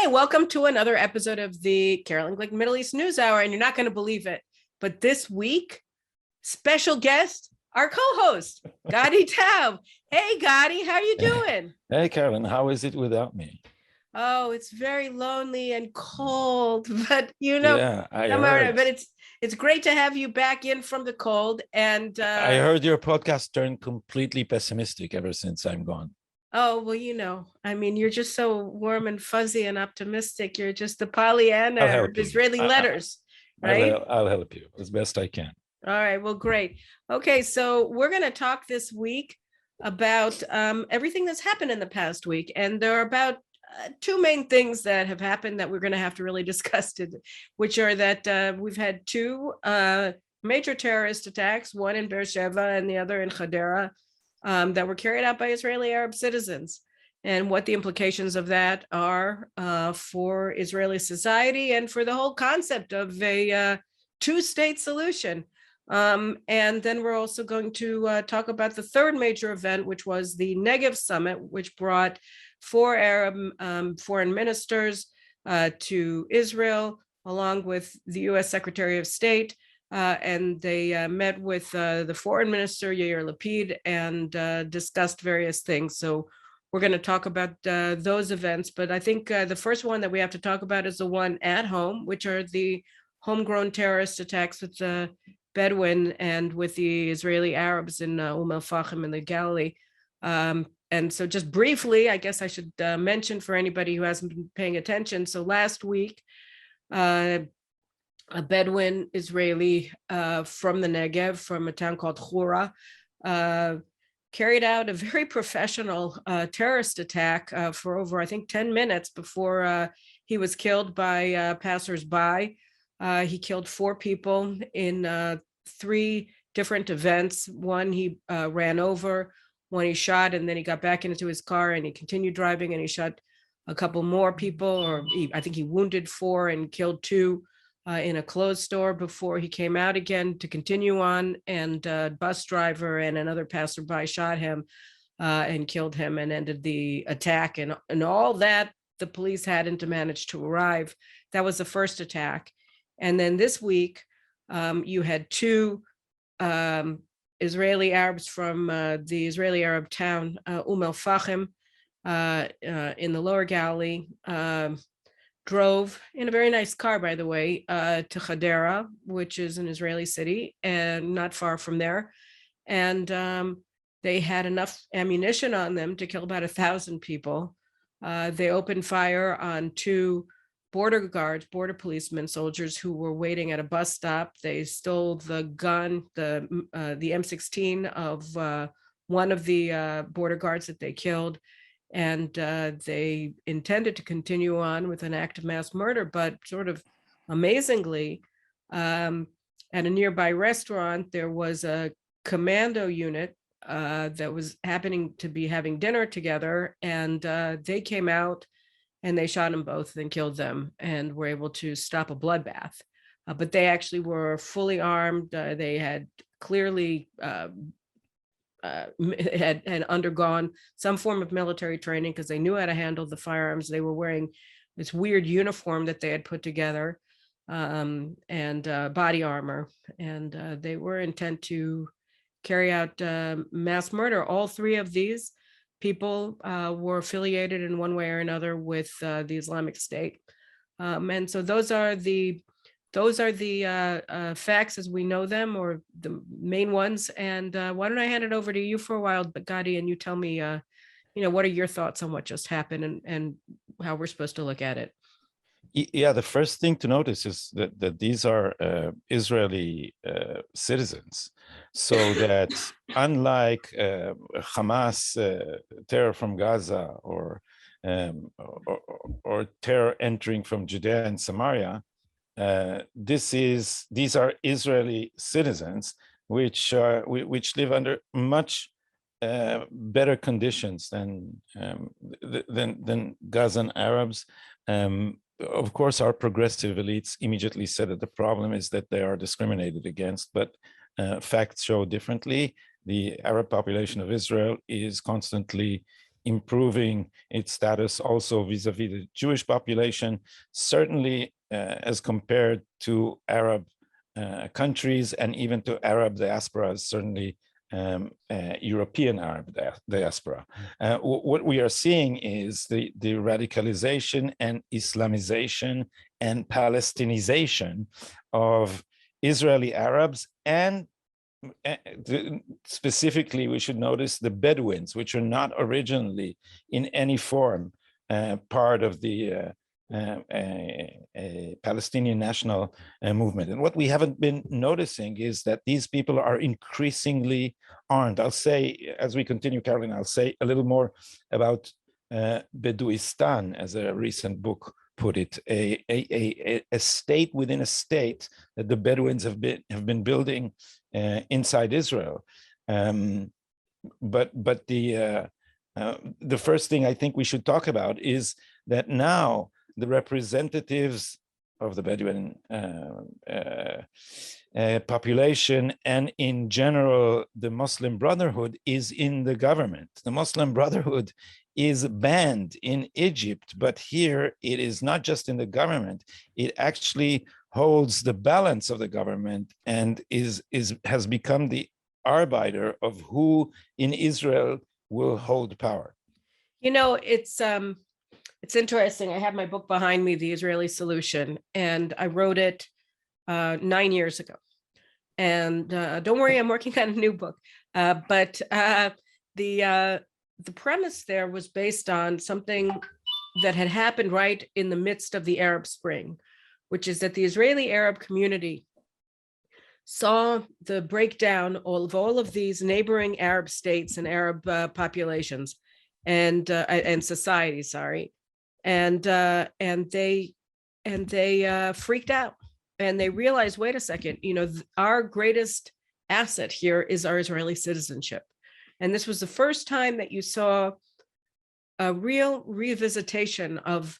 Hey, welcome to another episode of the Carolyn Glick Middle East News Hour. And you're not going to believe it, but this week, special guest, our co-host, Gadi Taub. Hey, Gadi, how you doing? Hey, Carolyn, how is it without me? Oh, it's very lonely and cold, but Yeah, I heard. but it's great to have you back in from the cold. And I heard your podcast turned completely pessimistic ever since I'm gone. oh, well, you're just so warm and fuzzy and optimistic. You're just the Pollyanna of Israeli letters, right? I'll help you as best I can. All right, well, great. Okay, so we're going to talk this week about everything that's happened in the past week. And there are about two main things that have happened that we're going to have to really discuss today, which are that we've had two major terrorist attacks, one in Beersheba and the other in Hadera, that were carried out by Israeli Arab citizens, and what the implications of that are for Israeli society and for the whole concept of a two-state solution. And then we're also going to talk about the third major event, which was the Negev summit, which brought four Arab foreign ministers to Israel, along with the U.S. Secretary of State. And they met with the foreign minister, Yair Lapid, and discussed various things. So we're going to talk about those events. But I think the first one that we have to talk about is the one at home, which are the homegrown terrorist attacks with the Bedouin and with the Israeli Arabs in al-Fahim in the Galilee. And so just briefly, I guess I should mention for anybody who hasn't been paying attention. So last week, a Bedouin Israeli from the Negev, from a town called Hura, carried out a very professional terrorist attack for over, I think, 10 minutes before he was killed by passersby. He killed four people in three different events. One he ran over, one he shot, and then he got back into his car and he continued driving and he shot a couple more people, I think he wounded four and killed two in a clothes store before he came out again to continue on. And a bus driver and another passerby shot him and killed him and ended the attack. And all that the police hadn't managed to arrive. That was the first attack. And then this week, you had two Israeli Arabs from the Israeli Arab town, al-Fahim, in the Lower Galilee, drove in a very nice car, by the way, to Hadera, which is an Israeli city and not far from there. And they had enough ammunition on them to kill about 1,000 people. They opened fire on two border policemen, soldiers who were waiting at a bus stop. They stole the gun, the M16 of one of the border guards that they killed. And they intended to continue on with an act of mass murder, but sort of amazingly, at a nearby restaurant, there was a commando unit that was happening to be having dinner together, and they came out and they shot them both and killed them and were able to stop a bloodbath. But they actually were fully armed. They had clearly had undergone some form of military training because they knew how to handle the firearms. They were wearing this weird uniform that they had put together and body armor. And they were intent to carry out mass murder. All three of these people were affiliated in one way or another with the Islamic State. And so those are the facts as we know them, or the main ones. And why don't I hand it over to you for a while, Gadi, and you tell me, what are your thoughts on what just happened and how we're supposed to look at it? Yeah, the first thing to notice is that these are Israeli citizens. So that unlike Hamas terror from Gaza or terror entering from Judea and Samaria, these are Israeli citizens which live under much better conditions than Gazan Arabs. Of course, our progressive elites immediately said that the problem is that they are discriminated against, but facts show differently. The Arab population of Israel is constantly improving its status also vis-a-vis the Jewish population, certainly as compared to Arab countries and even to Arab diasporas, certainly European Arab diaspora. What we are seeing is the radicalization and Islamization and Palestinization of Israeli Arabs, and specifically we should notice the Bedouins, which are not originally in any form part of the Palestinian national movement. And what we haven't been noticing is that these people are increasingly armed. I'll say, as we continue, Caroline, I'll say a little more about Bedouistan, as a recent book put it, a state within a state that the Bedouins have been building inside Israel. But the first thing I think we should talk about is that now the representatives of the Bedouin population and in general the Muslim Brotherhood is in the government. The Muslim Brotherhood is banned in Egypt, but here it is not just in the government, it actually holds the balance of the government and has become the arbiter of who in Israel will hold power. You know, it's interesting. I have my book behind me, The Israeli Solution, and I wrote it 9 years ago. And don't worry, I'm working on a new book. But the premise there was based on something that had happened right in the midst of the Arab Spring, which is that the Israeli Arab community saw the breakdown of all of these neighboring Arab states and Arab populations and societies, and they freaked out, and they realized, wait a second, our greatest asset here is our Israeli citizenship. And this was the first time that you saw a real revisitation of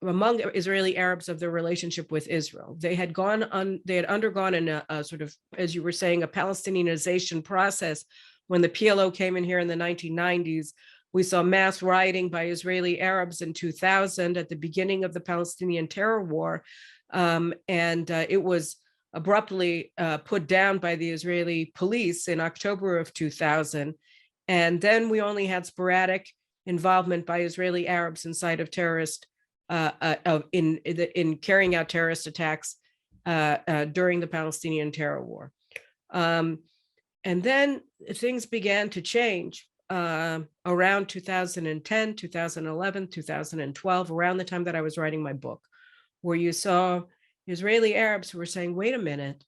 among Israeli Arabs of their relationship with Israel. They had undergone in a sort of, as you were saying, a Palestinianization process. When the PLO came in here in the 1990s, we saw mass rioting by Israeli Arabs in 2000 at the beginning of the Palestinian terror war. It was abruptly put down by the Israeli police in October of 2000. And then we only had sporadic involvement by Israeli Arabs inside of terrorist, in carrying out terrorist attacks during the Palestinian terror war. And then things began to change around 2010, 2011, 2012, around the time that I was writing my book, where you saw Israeli Arabs who were saying, wait a minute,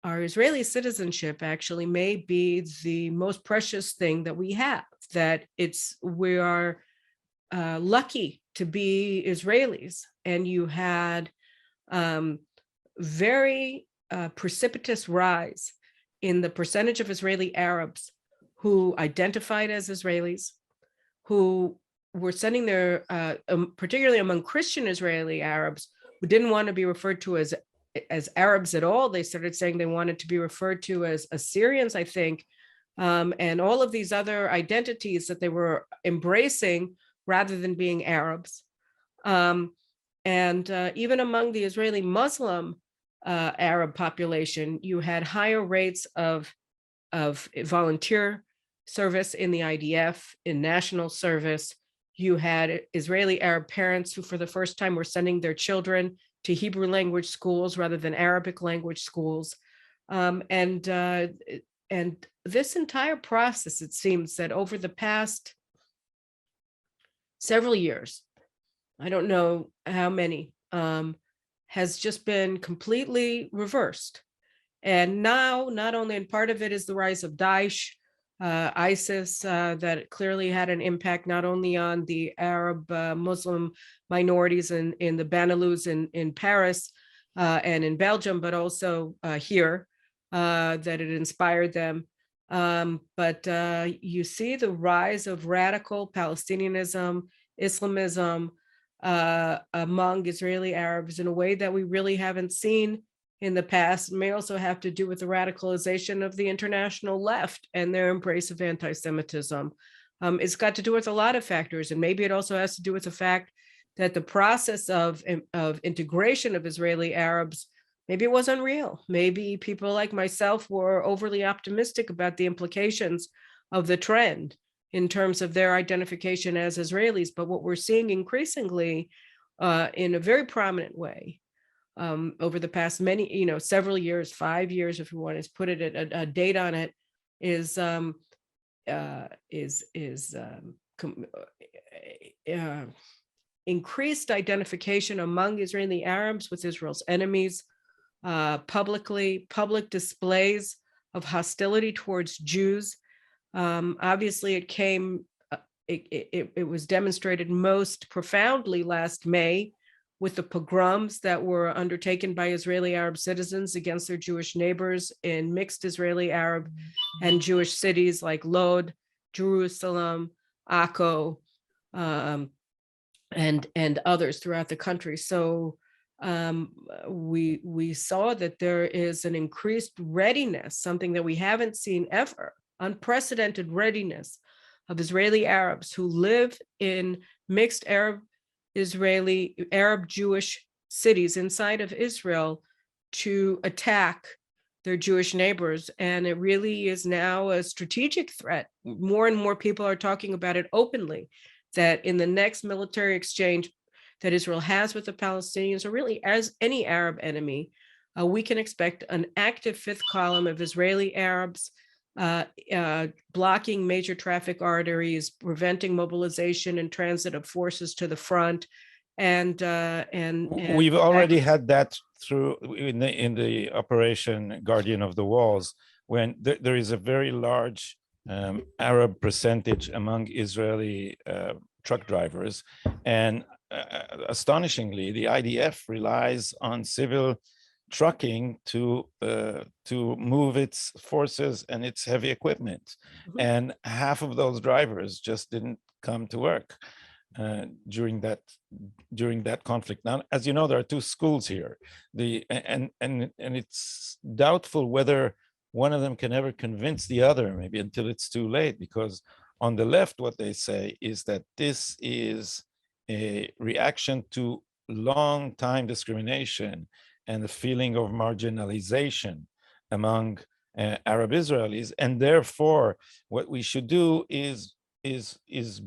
our Israeli citizenship actually may be the most precious thing that we have, that we are lucky to be Israelis. And you had very precipitous rise in the percentage of Israeli Arabs who identified as Israelis, who were sending their, particularly among Christian Israeli Arabs, who didn't want to be referred to as Arabs at all. They started saying they wanted to be referred to as Assyrians, I think, and all of these other identities that they were embracing rather than being Arabs. And even among the Israeli Muslim Arab population, you had higher rates of volunteer service in the IDF, in national service. You had Israeli Arab parents who for the first time were sending their children to Hebrew language schools rather than Arabic language schools. And this entire process, it seems that over the past several years, I don't know how many, has just been completely reversed. And now, not only, and part of it is the rise of Daesh, ISIS, that clearly had an impact not only on the Arab Muslim minorities in the Benelux in Paris and in Belgium, but also here, that it inspired them. But you see the rise of radical Palestinianism, Islamism among Israeli Arabs in a way that we really haven't seen in the past. It may also have to do with the radicalization of the international left and their embrace of anti-Semitism. It's got to do with a lot of factors, and maybe it also has to do with the fact that the process of integration of Israeli Arabs, maybe it was unreal. Maybe people like myself were overly optimistic about the implications of the trend in terms of their identification as Israelis. But what we're seeing increasingly in a very prominent way over the past several years, 5 years, if you want to put it a date on it, is increased identification among Israeli Arabs with Israel's enemies, public displays of hostility towards Jews. Obviously, it was demonstrated most profoundly last May with the pogroms that were undertaken by Israeli Arab citizens against their Jewish neighbors in mixed Israeli Arab and Jewish cities like Lod, Jerusalem, Akko, and others throughout the country. So we saw that there is an increased readiness, something that we haven't seen ever, unprecedented readiness of Israeli Arabs who live in mixed Arab Jewish cities inside of Israel to attack their Jewish neighbors. And it really is now a strategic threat. More and more people are talking about it openly, that in the next military exchange that Israel has with the Palestinians, or really as any Arab enemy, we can expect an active fifth column of Israeli Arabs blocking major traffic arteries, preventing mobilization and transit of forces to the front, and we've already had that through in the Operation Guardian of the Walls, when there is a very large Arab percentage among Israeli truck drivers, and astonishingly, the IDF relies on civil trucking to move its forces and its heavy equipment. Mm-hmm. And half of those drivers just didn't come to work during that conflict. Now, as you know, there are two schools here. And it's doubtful whether one of them can ever convince the other, maybe until it's too late, because on the left, what they say is that this is a reaction to long time discrimination and the feeling of marginalization among Arab Israelis, and therefore what we should do is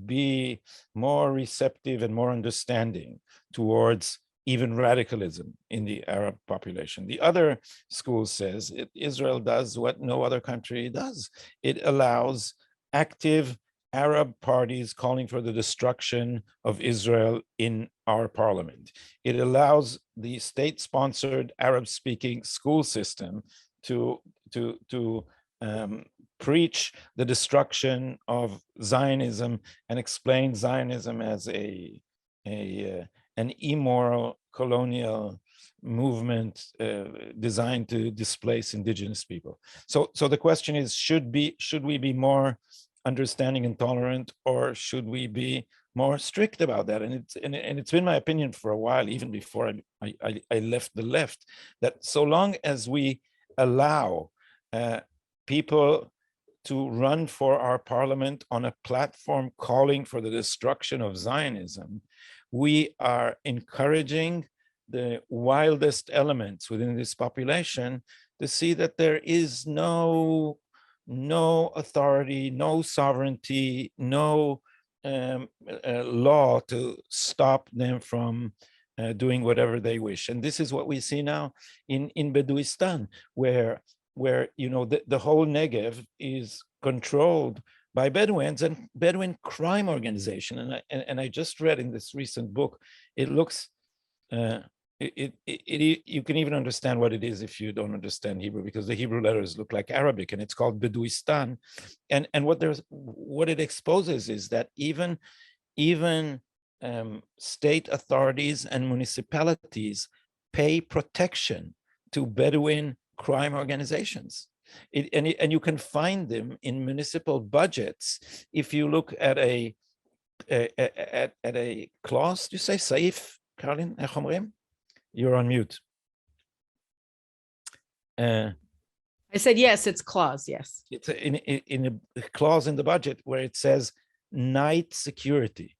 be more receptive and more understanding towards even radicalism in the Arab population. The other school says Israel does what no other country does. It allows active Arab parties calling for the destruction of Israel in our parliament. It allows the state-sponsored Arab-speaking school system to preach the destruction of Zionism and explain Zionism as an immoral colonial movement designed to displace indigenous people. So the question is, should we be more understanding and tolerant, or should we be more strict about that? And it's been my opinion for a while, even before I left the left, that so long as we allow people to run for our parliament on a platform calling for the destruction of Zionism, we are encouraging the wildest elements within this population to see that there is no authority, no sovereignty, no law to stop them from doing whatever they wish. And this is what we see now in Bedouistan, where the whole Negev is controlled by Bedouins and Bedouin crime organization. And I just read in this recent book, it looks you can even understand what it is if you don't understand Hebrew, because the Hebrew letters look like Arabic, and it's called Bedouistan. And what it exposes is that even state authorities and municipalities pay protection to Bedouin crime organizations. And you can find them in municipal budgets. If you look at a clause, do you say Saif, Caroline? You're on mute. I said yes, it's clause, yes. It's in a clause in the budget where it says night security.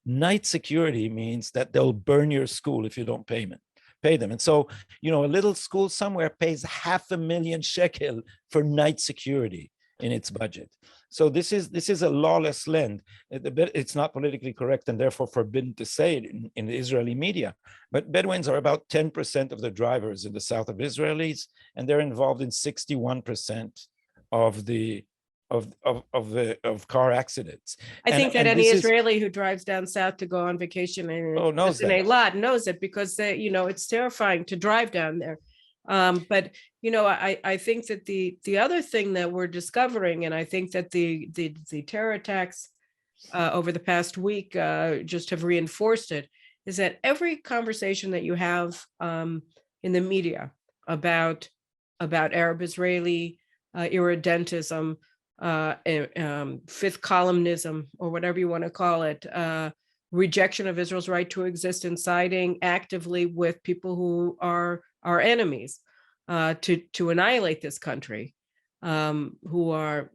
Night security means that they'll burn your school if you don't pay them. And so, a little school somewhere pays 500,000 shekel for night security in its budget. So this is a lawless land. It's not politically correct and therefore forbidden to say it in the Israeli media. But Bedouins are about 10% of the drivers in the south of Israelis, and they're involved in 61% of the car accidents. I think that any this Israeli who drives down south to go on vacation knows in that. a lot knows it, because it's terrifying to drive down there. But I think that the other thing that we're discovering, and I think that the terror attacks over the past week just have reinforced it, is that every conversation that you have in the media about Arab-Israeli irredentism, fifth columnism, or whatever you want to call it, rejection of Israel's right to exist, and siding actively with people who are our enemies to annihilate this country, who are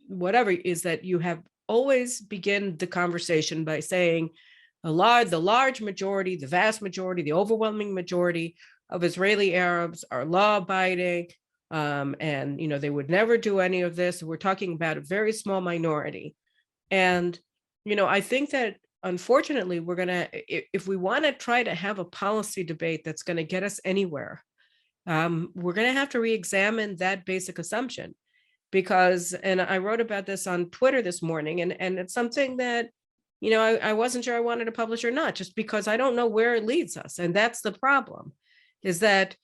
whatever, is that you have always begin the conversation by saying the large majority, the vast majority, the overwhelming majority of Israeli Arabs are law-abiding, and they would never do any of this. We're talking about a very small minority. And I think that unfortunately we're gonna, if we want to try to have a policy debate that's going to get us anywhere, we're going to have to re-examine that basic assumption, because, and I wrote about this on Twitter this morning, and it's something that I wasn't sure I wanted to publish or not, just because I don't know where it leads us. And that's the problem, is that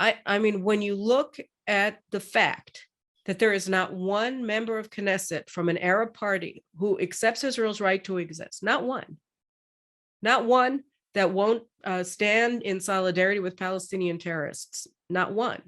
I mean, when you look at the fact that there is not one member of Knesset from an Arab party who accepts Israel's right to exist, not one that won't stand in solidarity with Palestinian terrorists, not one.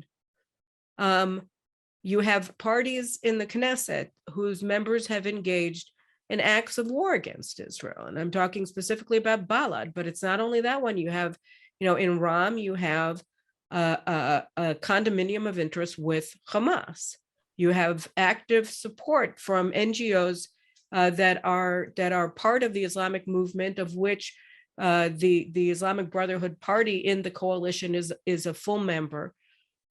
You have parties in the Knesset whose members have engaged in acts of war against Israel. And I'm talking specifically about Balad, but it's not only that one. You have, in Ram, you have a condominium of interest with Hamas. You have active support from NGOs that are part of the Islamic movement, of which the Islamic Brotherhood Party in the coalition is a full member,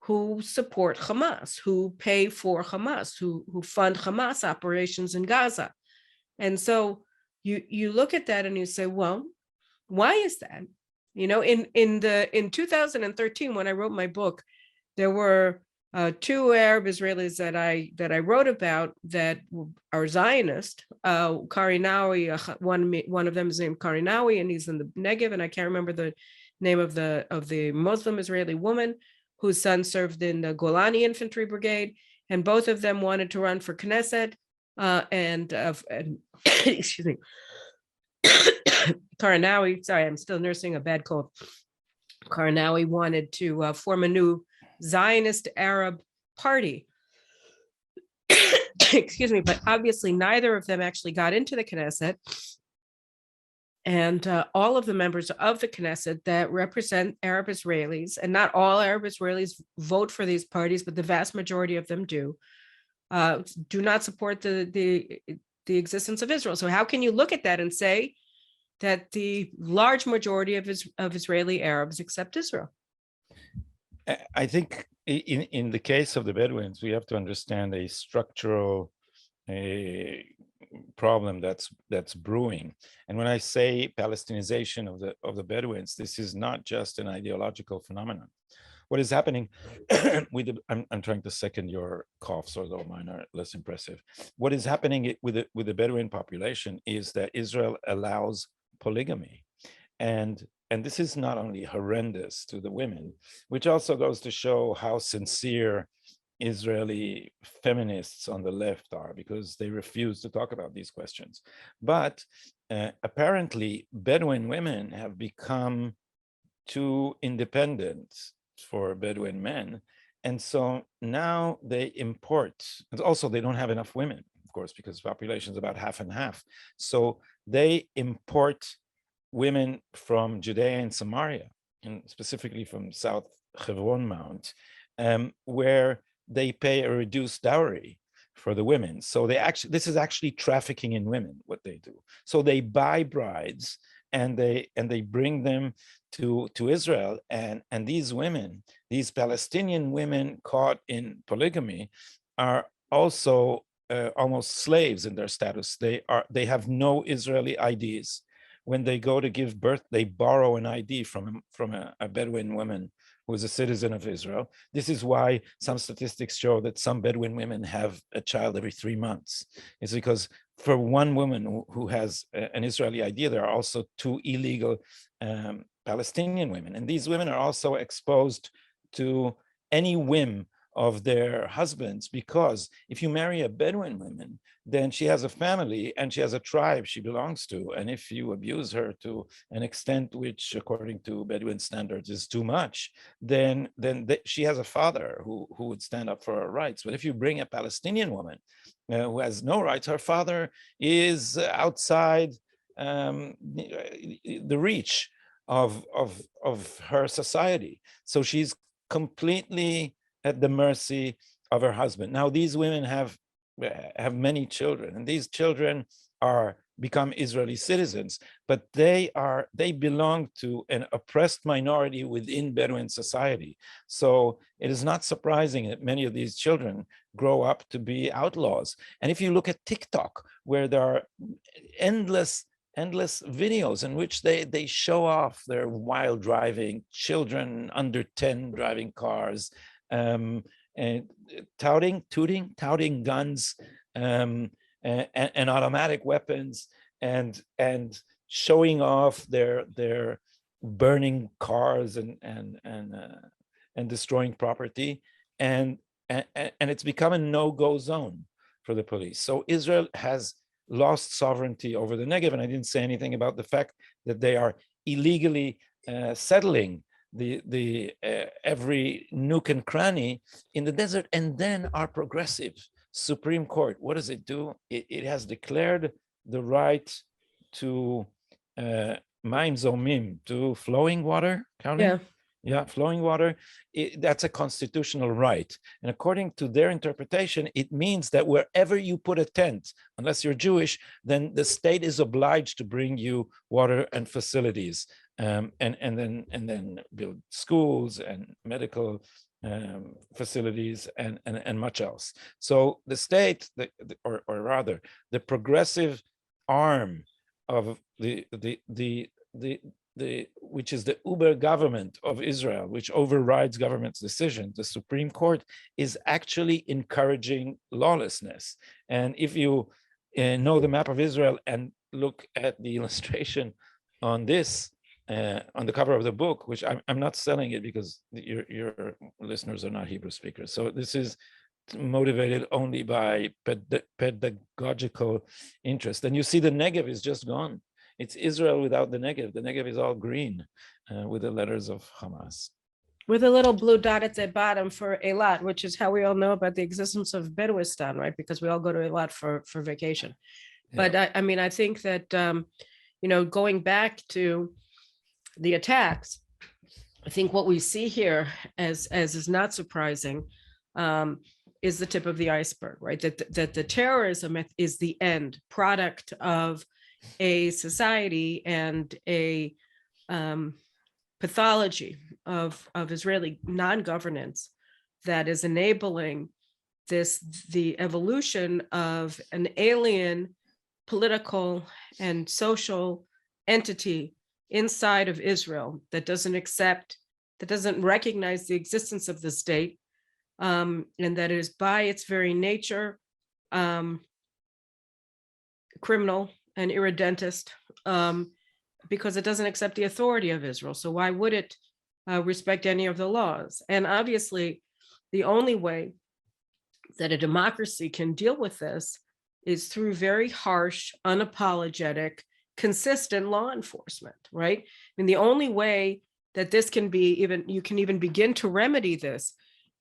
who support Hamas, who pay for Hamas, who fund Hamas operations in Gaza. And so you look at that and you say, well, why is that? In 2013, when I wrote my book, there were two Arab Israelis that I wrote about that are Zionist. Karinawi, one of them is named Karinawi, and he's in the Negev, and I can't remember the name of the Muslim Israeli woman whose son served in the Golani Infantry Brigade, and both of them wanted to run for Knesset. And excuse me. Karinawi, sorry, I'm still nursing a bad cold. Karinawi wanted to form a new Zionist Arab party. Excuse me, but obviously neither of them actually got into the Knesset. And all of the members of the Knesset that represent Arab Israelis, and not all Arab Israelis vote for these parties, but the vast majority of them do not support the existence of Israel. So how can you look at that and say that the large majority of Israeli Arabs accept Israel? I think in the case of the Bedouins, we have to understand a structural problem that's brewing. And when I say Palestinization of the Bedouins, this is not just an ideological phenomenon. What is happening I'm trying to second your coughs, although mine are less impressive. What is happening with the Bedouin population is that Israel allows polygamy. And this is not only horrendous to the women, which also goes to show how sincere Israeli feminists on the left are, because they refuse to talk about these questions. But apparently, Bedouin women have become too independent for Bedouin men. And so now they import, and also they don't have enough women, of course, because the population is about half and half. So they import women from Judea and Samaria, and specifically from South Hebron Mount, where they pay a reduced dowry for the women. So this is actually trafficking in women, what they do. So they buy brides and they bring them to Israel, and these women, these Palestinian women caught in polygamy, are also almost slaves in their status. They have no Israeli IDs. When they go to give birth, they borrow an ID from a Bedouin woman who is a citizen of Israel. This is why some statistics show that some Bedouin women have a child every 3 months. It's because for one woman who has an Israeli ID, there are also 2 illegal Palestinian women. And these women are also exposed to any whim of their husbands, because if you marry a Bedouin woman, then she has a family and she has a tribe she belongs to. And if you abuse her to an extent which, according to Bedouin standards, is too much, then she has a father who would stand up for her rights. But if you bring a Palestinian woman who has no rights, her father is outside the reach of her society. So she's completely at the mercy of her husband. Now, these women have many children, and these children become Israeli citizens, but they belong to an oppressed minority within Bedouin society. So it is not surprising that many of these children grow up to be outlaws. And if you look at TikTok, where there are endless videos in which they show off their wild driving, children under 10 driving cars, and touting guns, and automatic weapons, and showing off their burning cars and destroying property, and it's become a no-go zone for the police. So Israel has lost sovereignty over the Negev, and I didn't say anything about the fact that they are illegally settling the every nook and cranny in the desert. And then our progressive Supreme Court, what does it do? It has declared the right to Maim Zomim, to flowing water, counting? Yeah, flowing water. That's a constitutional right. And according to their interpretation, it means that wherever you put a tent, unless you're Jewish, then the state is obliged to bring you water and facilities, and then build schools and medical facilities and much else. So the state, or rather, the progressive arm of which is the Uber government of Israel, which overrides government's decision, the Supreme Court, is actually encouraging lawlessness. And if you know the map of Israel and look at the illustration on this, on the cover of the book, which I'm not selling it because your listeners are not Hebrew speakers. So this is motivated only by pedagogical interest. And you see the Negev is just gone. It's Israel without the Negev. The Negev is all green with the letters of Hamas. With a little blue dot at the bottom for Eilat, which is how we all know about the existence of Bedouistan, right? Because we all go to Eilat for vacation. Yeah. But I mean, I think that, going back to the attacks, I think what we see here, as is not surprising, is the tip of the iceberg, right? That the terrorism is the end product of a society and a pathology of Israeli non-governance that is enabling the evolution of an alien political and social entity inside of Israel that doesn't recognize the existence of the state, and that is by its very nature criminal and irredentist, because it doesn't accept the authority of Israel. So why would it respect any of the laws? And obviously, the only way that a democracy can deal with this is through very harsh, unapologetic, consistent law enforcement, right? And the only way that this can be you can even begin to remedy this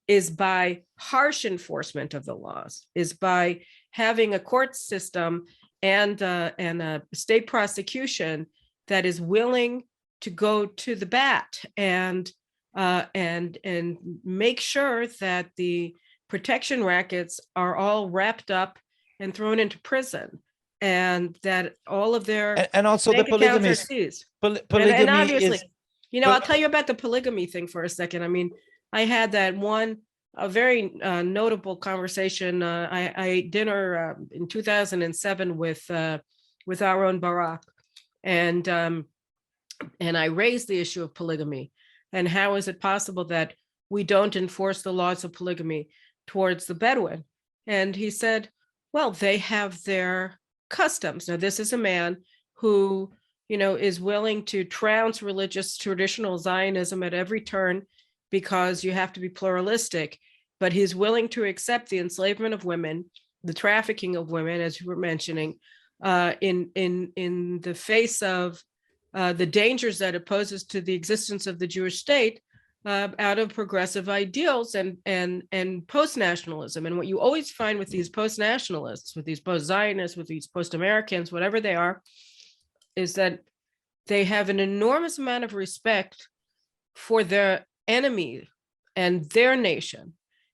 is by harsh enforcement of the laws, is by having a court system and a state prosecution that is willing to go to the bat and make sure that the protection rackets are all wrapped up and thrown into prison, and that all of their And also the bank accounts polygamy are is seized. And polygamy obviously, is I'll tell you about the polygamy thing for a second. I mean, I had a very notable conversation. I ate dinner in 2007 with Aaron Barak, and I raised the issue of polygamy, and how is it possible that we don't enforce the laws of polygamy towards the Bedouin? And he said, well, they have their customs. Now, this is a man who, is willing to trounce religious traditional Zionism at every turn because you have to be pluralistic, but he's willing to accept the enslavement of women, the trafficking of women, as you were mentioning, in the face of the dangers that it poses to the existence of the Jewish state, out of progressive ideals and post-nationalism. And what you always find with these post-nationalists, with these post-Zionists, with these post-Americans, whatever they are, is that they have an enormous amount of respect for their enemy and their nation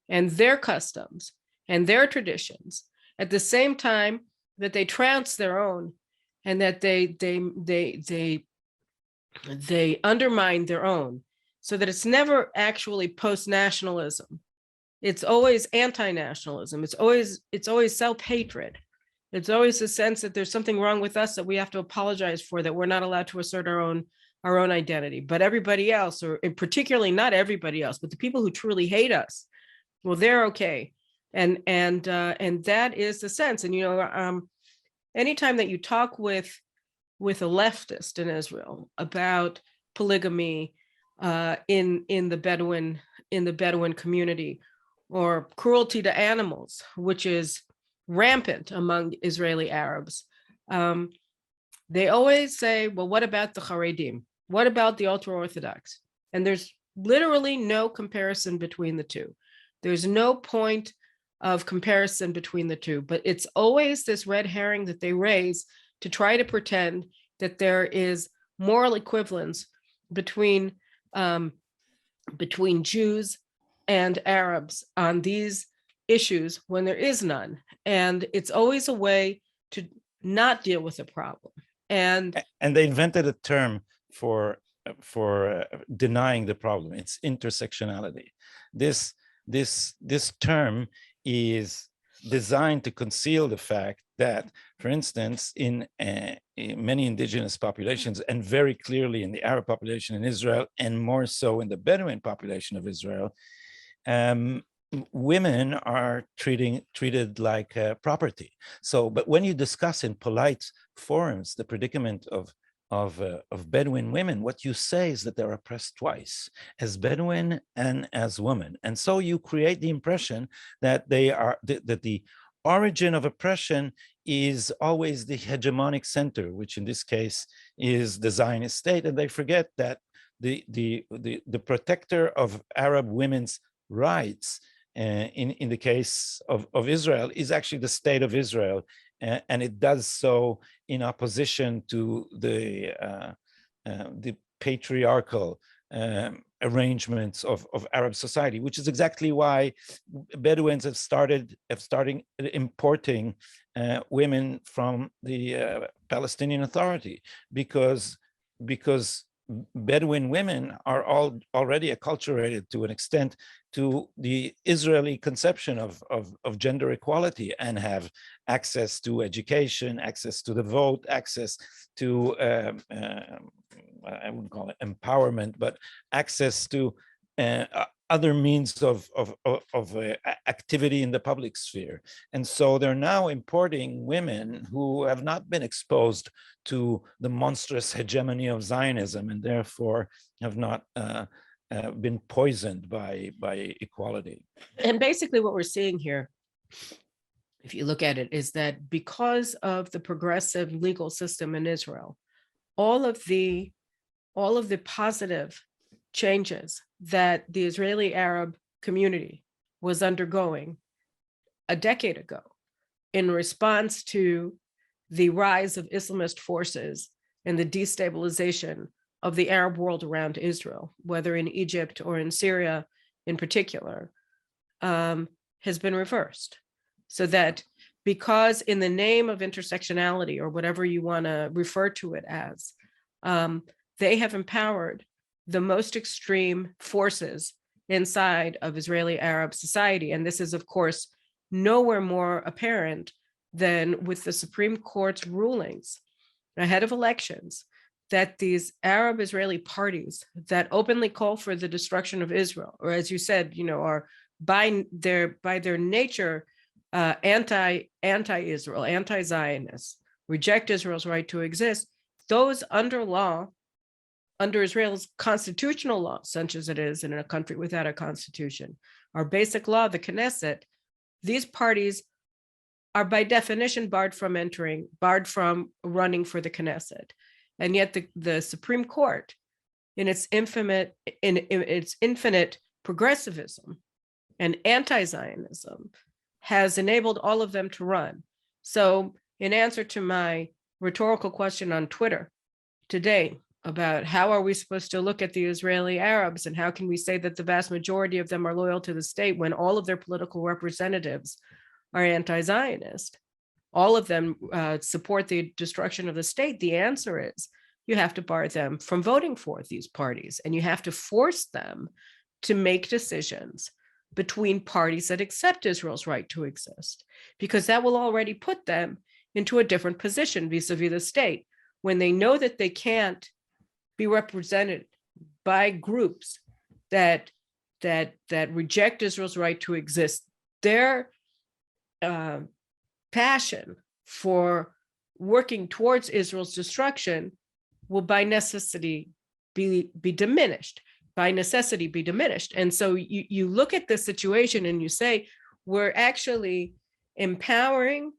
and their customs and their traditions, at the same time that they trounce their own, and that they undermine their own, so that it's never actually post-nationalism. It's always anti-nationalism. It's always self-hatred. It's always a sense that there's something wrong with us that we have to apologize for, that we're not allowed to assert our own identity. But everybody else, or particularly not everybody else, but the people who truly hate us, well, they're okay. And that is the sense. And anytime that you talk with a leftist in Israel about polygamy in the Bedouin community, or cruelty to animals, which is rampant among Israeli Arabs, they always say, well, what about the Haredim? What about the ultra-Orthodox? And there's literally no comparison between the two. There's no point of comparison between the two, but it's always this red herring that they raise to try to pretend that there is moral equivalence between Jews and Arabs on these issues, when there is none. And it's always a way to not deal with the problem. And they invented a term for denying the problem. It's intersectionality. This term is designed to conceal the fact that, for instance, in many indigenous populations, and very clearly in the Arab population in Israel, and more so in the Bedouin population of Israel, women are treated like property. So, but when you discuss in polite forums the predicament of Bedouin women, what you say is that they're oppressed twice, as Bedouin and as women. And so you create the impression that that the origin of oppression is always the hegemonic center, which in this case is the Zionist state, and they forget that the protector of Arab women's rights, in the case of Israel, is actually the state of Israel, and it does so in opposition to the patriarchal arrangements of Arab society, which is exactly why Bedouins have started importing women from the Palestinian Authority, because Bedouin women are already acculturated to an extent to the Israeli conception of gender equality, and have access to education, access to the vote, access to I wouldn't call it empowerment, but access to other means of activity in the public sphere. And so they're now importing women who have not been exposed to the monstrous hegemony of Zionism, and therefore have not been poisoned by equality. And basically what we're seeing here, if you look at it, is that because of the progressive legal system in Israel, all of the positive changes that the Israeli Arab community was undergoing a decade ago in response to the rise of Islamist forces and the destabilization of the Arab world around Israel, whether in Egypt or in Syria in particular, has been reversed, so that because in the name of intersectionality, or whatever you want to refer to it as, they have empowered the most extreme forces inside of Israeli Arab society. And this is, of course, nowhere more apparent than with the Supreme Court's rulings ahead of elections, that these Arab Israeli parties that openly call for the destruction of Israel, or as you said, are by their nature anti-Israel, anti-Zionists, reject Israel's right to exist, those under Israel's constitutional law, such as it is in a country without a constitution, our basic law, the Knesset, these parties are by definition barred from running for the Knesset. And yet the Supreme Court, in its infinite progressivism and anti-Zionism, has enabled all of them to run. So in answer to my rhetorical question on Twitter today about how are we supposed to look at the Israeli Arabs, and how can we say that the vast majority of them are loyal to the state when all of their political representatives are anti-Zionist, all of them support the destruction of the state, the answer is you have to bar them from voting for these parties, and you have to force them to make decisions between parties that accept Israel's right to exist, because that will already put them into a different position vis-a-vis the state, when they know that they can't be represented by groups that reject Israel's right to exist. Their passion for working towards Israel's destruction will by necessity be diminished. And so you look at the situation and you say, we're actually empowering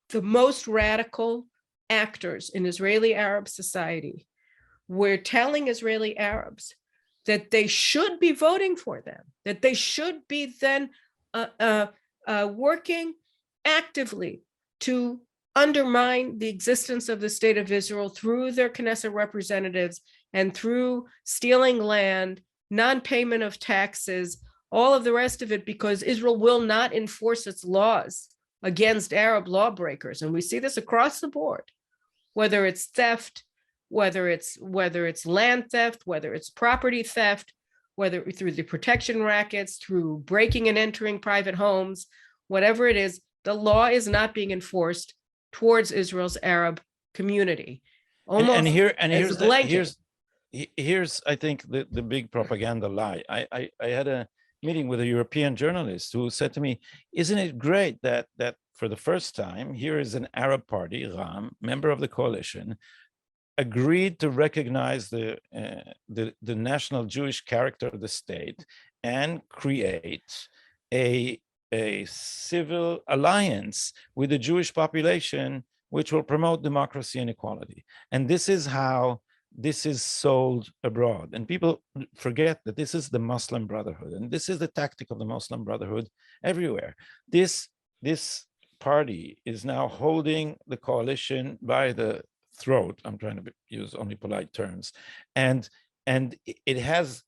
the most radical actors in Israeli Arab society. We're telling Israeli Arabs that they should be voting for them, that they should be then working actively to undermine the existence of the state of Israel through their Knesset representatives and through stealing land, non-payment of taxes, all of the rest of it, because Israel will not enforce its laws against Arab lawbreakers. And we see this across the board, whether it's theft, whether it's land theft, whether it's property theft, whether through the protection rackets, through breaking and entering private homes, whatever it is, the law is not being enforced towards Israel's Arab community. Here's I think the big propaganda lie. I had a meeting with a European journalist who said to me, isn't it great that for the first time, here is an Arab party, Ram, member of the coalition, agreed to recognize the national Jewish character of the state and create a civil alliance with the Jewish population, which will promote democracy and equality. And this is how this is sold abroad. And people forget that this is the Muslim Brotherhood, and this is the tactic of the Muslim Brotherhood everywhere. This party is now holding the coalition by the throat. I'm trying to use only polite terms, and it has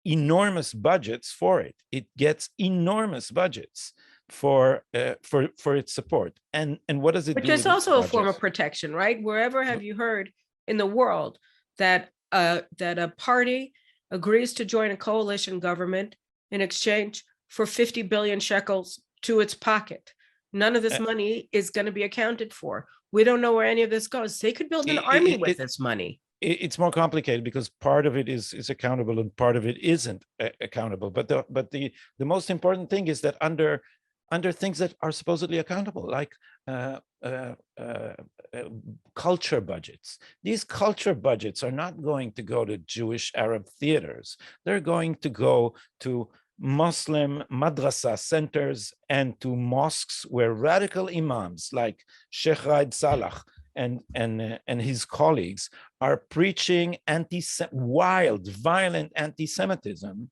enormous budgets for it. It gets enormous budgets for its support. And what does it do? Which is also a form of protection, right? Wherever have you heard in the world that a party agrees to join a coalition government in exchange for 50 billion shekels to its pocket? None of this money is going to be accounted for. We don't know where any of this goes. They could build an army with this money. It's more complicated because part of it is accountable and part of it isn't accountable. But the most important thing is that under things that are supposedly accountable, like culture budgets. These culture budgets are not going to go to Jewish Arab theaters. They're going to go to Muslim madrasa centers and to mosques where radical imams like Sheikh Raed Salah and his colleagues are preaching wild, violent anti-Semitism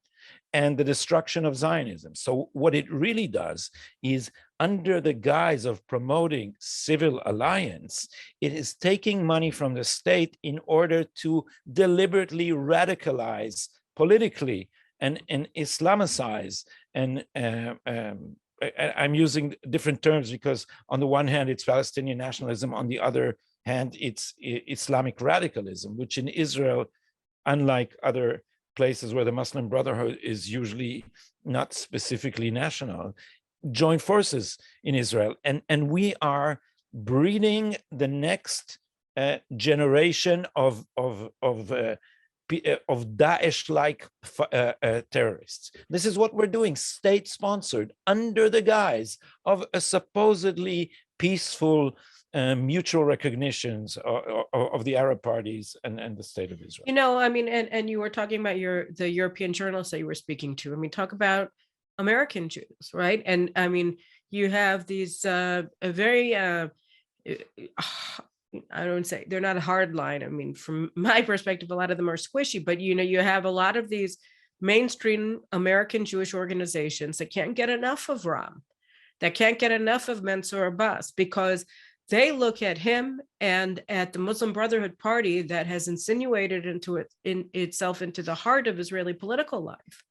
and the destruction of Zionism. So what it really does is, under the guise of promoting civil alliance, it is taking money from the state in order to deliberately radicalize politically and Islamicize. And I'm using different terms because on the one hand, it's Palestinian nationalism. On the other hand, it's Islamic radicalism, which in Israel, unlike other places where the Muslim Brotherhood is usually not specifically national, join forces in Israel. And we are breeding the next generation of Daesh-like terrorists. This is what we're doing, state-sponsored, under the guise of a supposedly peaceful mutual recognitions of the Arab parties and the state of Israel. You know, I mean, and you were talking about the European journalists that you were speaking to. I mean, talk about American Jews, right? And I mean, you have these a very I don't say they're not a hard line. I mean, from my perspective, a lot of them are squishy, but you know, you have a lot of these mainstream American Jewish organizations that can't get enough of Ram, that can't get enough of Mansour Abbas, because they look at him and at the Muslim Brotherhood Party that has insinuated itself into the heart of Israeli political life.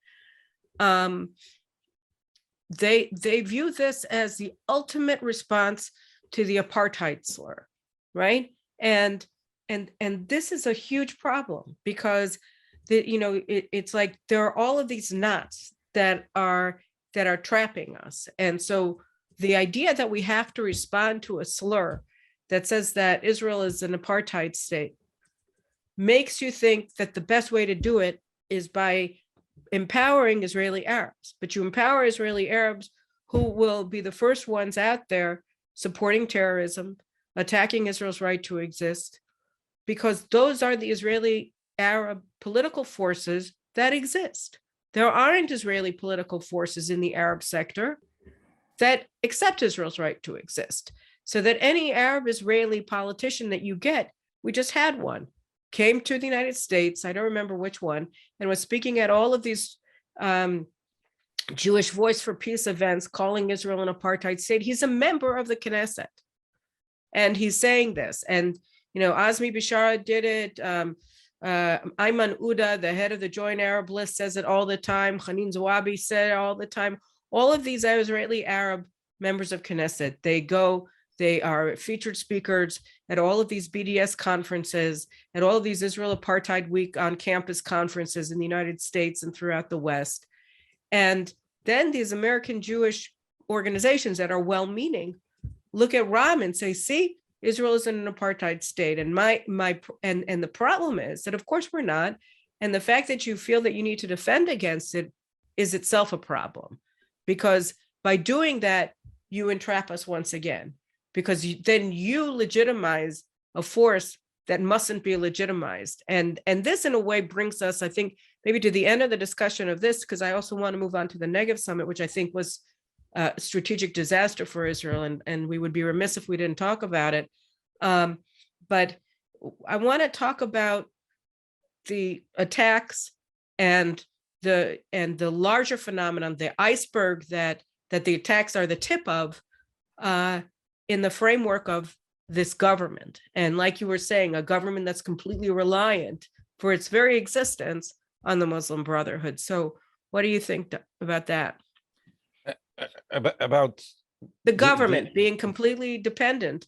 They view this as the ultimate response to the apartheid slur, right? And this is a huge problem, because it's like there are all of these knots that are trapping us. And so the idea that we have to respond to a slur that says that Israel is an apartheid state makes you think that the best way to do it is by empowering Israeli Arabs. But you empower Israeli Arabs who will be the first ones out there supporting terrorism, attacking Israel's right to exist, because those are the Israeli Arab political forces that exist. There aren't Israeli political forces in the Arab sector that accept Israel's right to exist. So that any Arab Israeli politician that you get, we just had one, came to the United States, I don't remember which one, and was speaking at all of these Jewish Voice for Peace events, calling Israel an apartheid state. He's a member of the Knesset. And he's saying this. And, Azmi Bishara did it. Ayman Uda, the head of the Joint Arab List, says it all the time. Khanin Zawabi said it all the time. All of these Israeli Arab members of Knesset, they are featured speakers at all of these BDS conferences, at all of these Israel Apartheid Week on campus conferences in the United States and throughout the West. And then these American Jewish organizations that are well-meaning look at Ram and say, see, Israel is in an apartheid state. And and the problem is that, of course, we're not. And the fact that you feel that you need to defend against it is itself a problem, because by doing that, you entrap us once again, because then you legitimize a force that mustn't be legitimized. And this, in a way, brings us, I think, maybe to the end of the discussion of this, because I also want to move on to the Negev summit, which I think was a strategic disaster for Israel, and we would be remiss if we didn't talk about it. But I want to talk about the attacks and the larger phenomenon, the iceberg that the attacks are the tip of, in the framework of this government. And like you were saying, a government that's completely reliant for its very existence on the Muslim Brotherhood. So what do you think about that? About the government being completely dependent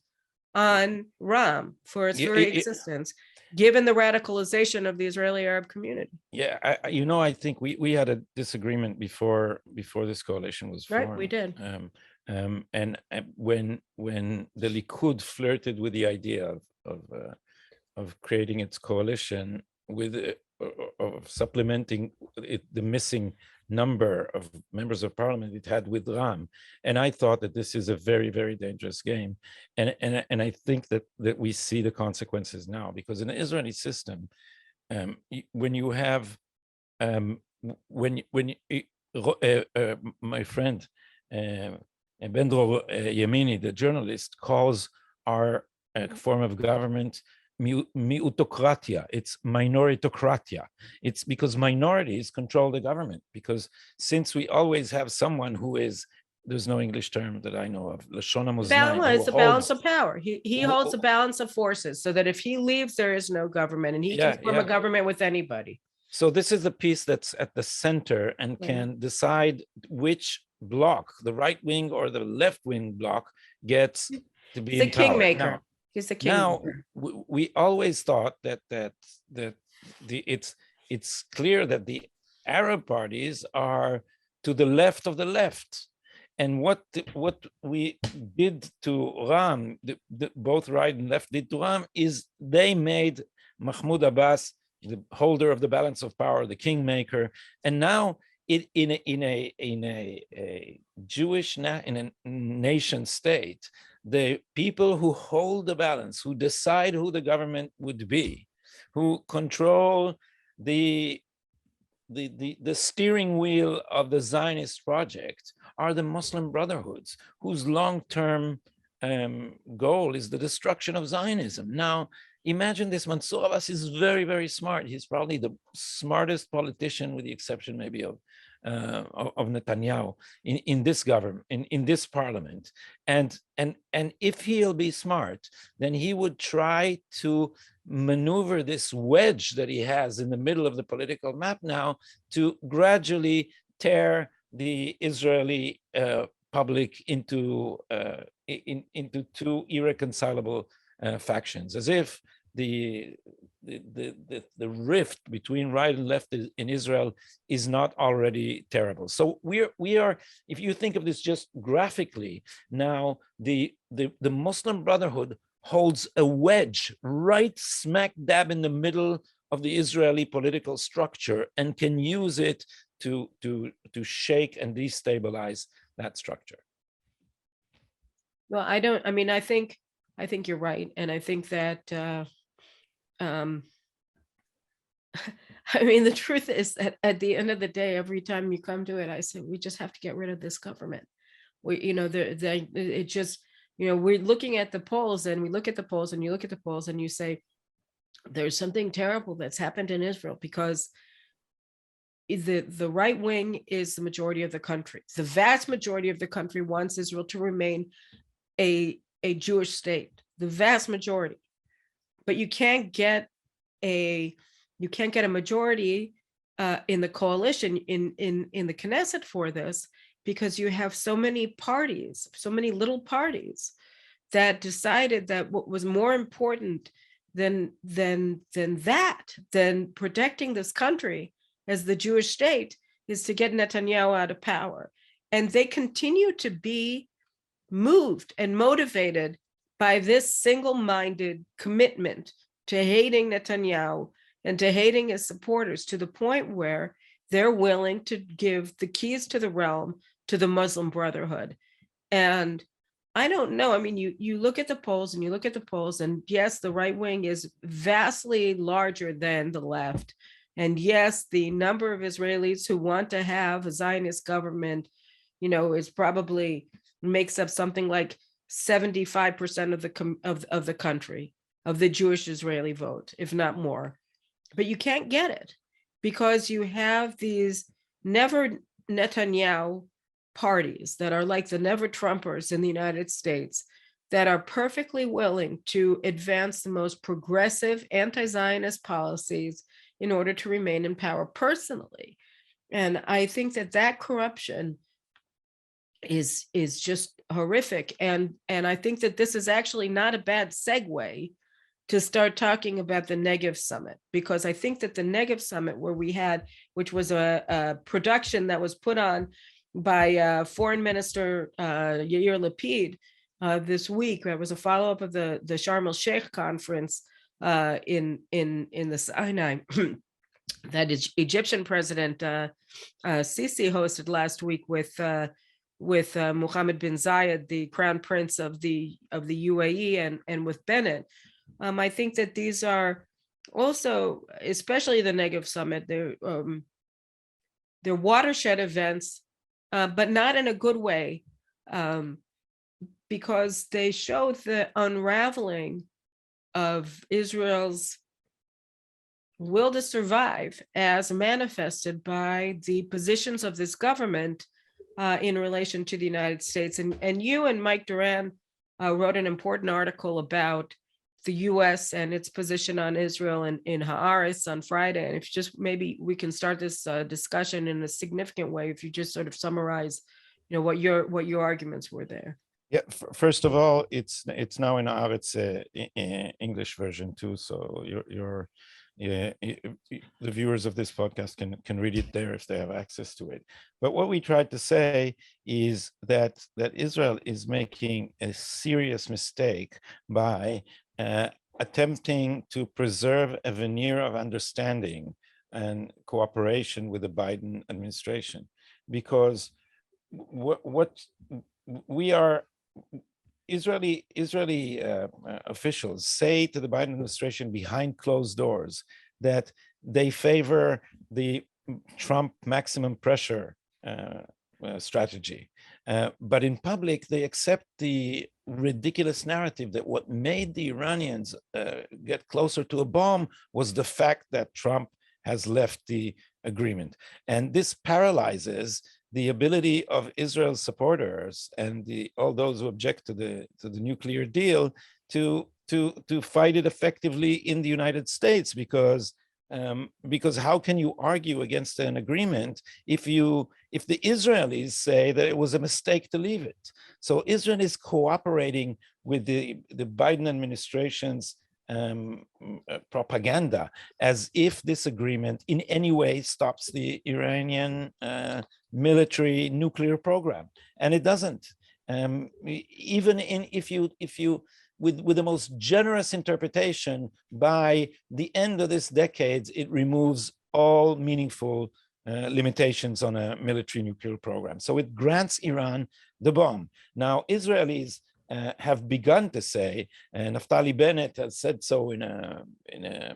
on Ram for its very existence, given the radicalization of the Israeli Arab community. Yeah, I think we had a disagreement before this coalition was formed. Right, we did. And when the Likud flirted with the idea of creating its coalition with of supplementing the missing number of members of parliament it had with Ram, and I thought that this is a very, very dangerous game, and I think that we see the consequences now, because in the Israeli system, when you have my friend Bendro Yemini, the journalist, calls our form of government miutocratia. It's minoritocratia. It's because minorities control the government, because since we always have someone who is, there's no English term that I know of, Lashon HaMaznayim, it's the balance of power. He holds the balance of forces, so that if he leaves, there is no government, and he can form a government with anybody. So this is the piece that's at the center and can decide which block, the right wing or the left wing block, gets to be in power. Kingmaker. He's the kingmaker. Now we always thought that it's clear that the Arab parties are to the left of the left. And what we did to Ram, both right and left did to Ram, is they made Mahmoud Abbas the holder of the balance of power, the kingmaker, and now in a Jewish in a nation state, the people who hold the balance, who decide who the government would be, who control the steering wheel of the Zionist project, are the Muslim Brotherhoods, whose long-term goal is the destruction of Zionism. Now, imagine this. Mansour Abbas is very, very smart. He's probably the smartest politician, with the exception maybe of Netanyahu in this government, in this parliament. And if he'll be smart, then he would try to maneuver this wedge that he has in the middle of the political map now to gradually tear the Israeli public into two irreconcilable factions, as if the rift between right and left in Israel is not already terrible. So we are, if you think of this just graphically, now the Muslim Brotherhood holds a wedge right smack dab in the middle of the Israeli political structure and can use it to shake and destabilize that structure. Well, I think you're right. And I think that, the truth is that at the end of the day, every time you come to it, I say, we just have to get rid of this government. It just, we're looking at the polls, and we look at the polls, and you look at the polls, and you say, there's something terrible that's happened in Israel, because the right wing is the majority of the country. The vast majority of the country wants Israel to remain a Jewish state, the vast majority. But you can't get a majority in the coalition in the Knesset for this, because you have so many parties, so many little parties that decided that what was more important than protecting this country as the Jewish state is to get Netanyahu out of power. And they continue to be moved and motivated by this single-minded commitment to hating Netanyahu and to hating his supporters, to the point where they're willing to give the keys to the realm to the Muslim Brotherhood. And I don't know. You look at the polls, and yes, the right wing is vastly larger than the left. And yes, the number of Israelis who want to have a Zionist government, is probably makes up something like 75% of the country, of the Jewish Israeli vote, if not more. But you can't get it, because you have these never Netanyahu parties that are like the never Trumpers in the United States, that are perfectly willing to advance the most progressive anti-Zionist policies in order to remain in power personally. And I think that corruption is just horrific. And I think that this is actually not a bad segue to start talking about the Negev summit, because I think that the Negev summit, which was a production that was put on by Foreign Minister Yair Lapid this week, that was a follow-up of the Sharm el-Sheikh conference in the Sinai that Egyptian President Sisi hosted last week with Mohammed bin Zayed, the Crown Prince of the UAE, and with Bennett. I think that these are also, especially the Negev summit, they're watershed events, but not in a good way, because they show the unraveling of Israel's will to survive, as manifested by the positions of this government in relation to the United States. And you and Mike Duran wrote an important article about the U.S. and its position on Israel in Haaretz on Friday. And if just maybe we can start this discussion in a significant way, if you just sort of summarize, what your arguments were there. Yeah, first of all, it's now in Haaretz English version too, so the viewers of this podcast can read it there if they have access to it. But what we tried to say is that Israel is making a serious mistake by attempting to preserve a veneer of understanding and cooperation with the Biden administration, because what we are Israeli officials say to the Biden administration behind closed doors that they favor the Trump maximum pressure strategy. But in public, they accept the ridiculous narrative that what made the Iranians get closer to a bomb was the fact that Trump has left the agreement. And this paralyzes the ability of Israel's supporters and all those who object to the nuclear deal to fight it effectively in the United States, because how can you argue against an agreement if the Israelis say that it was a mistake to leave it? So Israel is cooperating with the Biden administration's propaganda as if this agreement in any way stops the Iranian military nuclear program, and it doesn't. Even if you with the most generous interpretation, by the end of this decade, it removes all meaningful limitations on a military nuclear program. So it grants Iran the bomb. Now, Israelis have begun to say, and Naftali Bennett has said so in a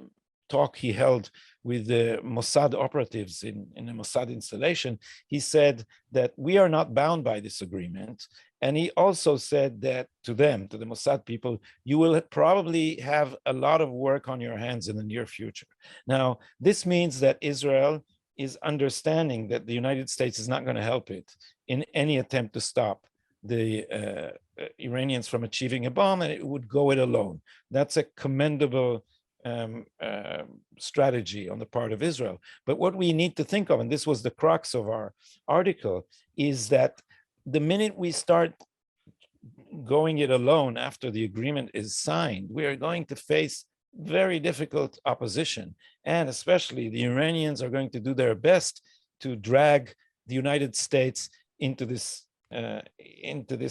talk he held with the Mossad operatives in a Mossad installation. He said that we are not bound by this agreement. And he also said that to the Mossad people, you will probably have a lot of work on your hands in the near future. Now, this means that Israel is understanding that the United States is not going to help it in any attempt to stop the Iranians from achieving a bomb, and it would go it alone. That's a commendable strategy on the part of Israel. But what we need to think of, and this was the crux of our article, is that the minute we start going it alone after the agreement is signed, we are going to face very difficult opposition. And especially the Iranians are going to do their best to drag the United States into this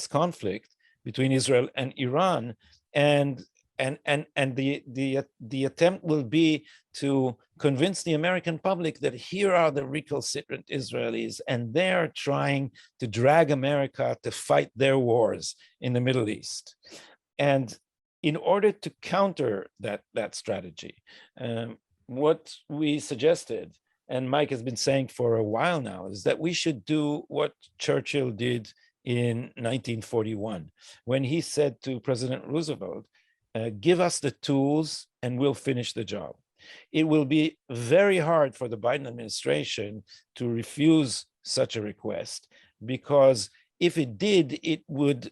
conflict between Israel and Iran, and the attempt will be to convince the American public that here are the recalcitrant Israelis, and they're trying to drag America to fight their wars in the Middle East. And in order to counter that strategy, what we suggested, and Mike has been saying for a while now, is that we should do what Churchill did in 1941, when he said to President Roosevelt, give us the tools and we'll finish the job. It will be very hard for the Biden administration to refuse such a request, because if it did, it would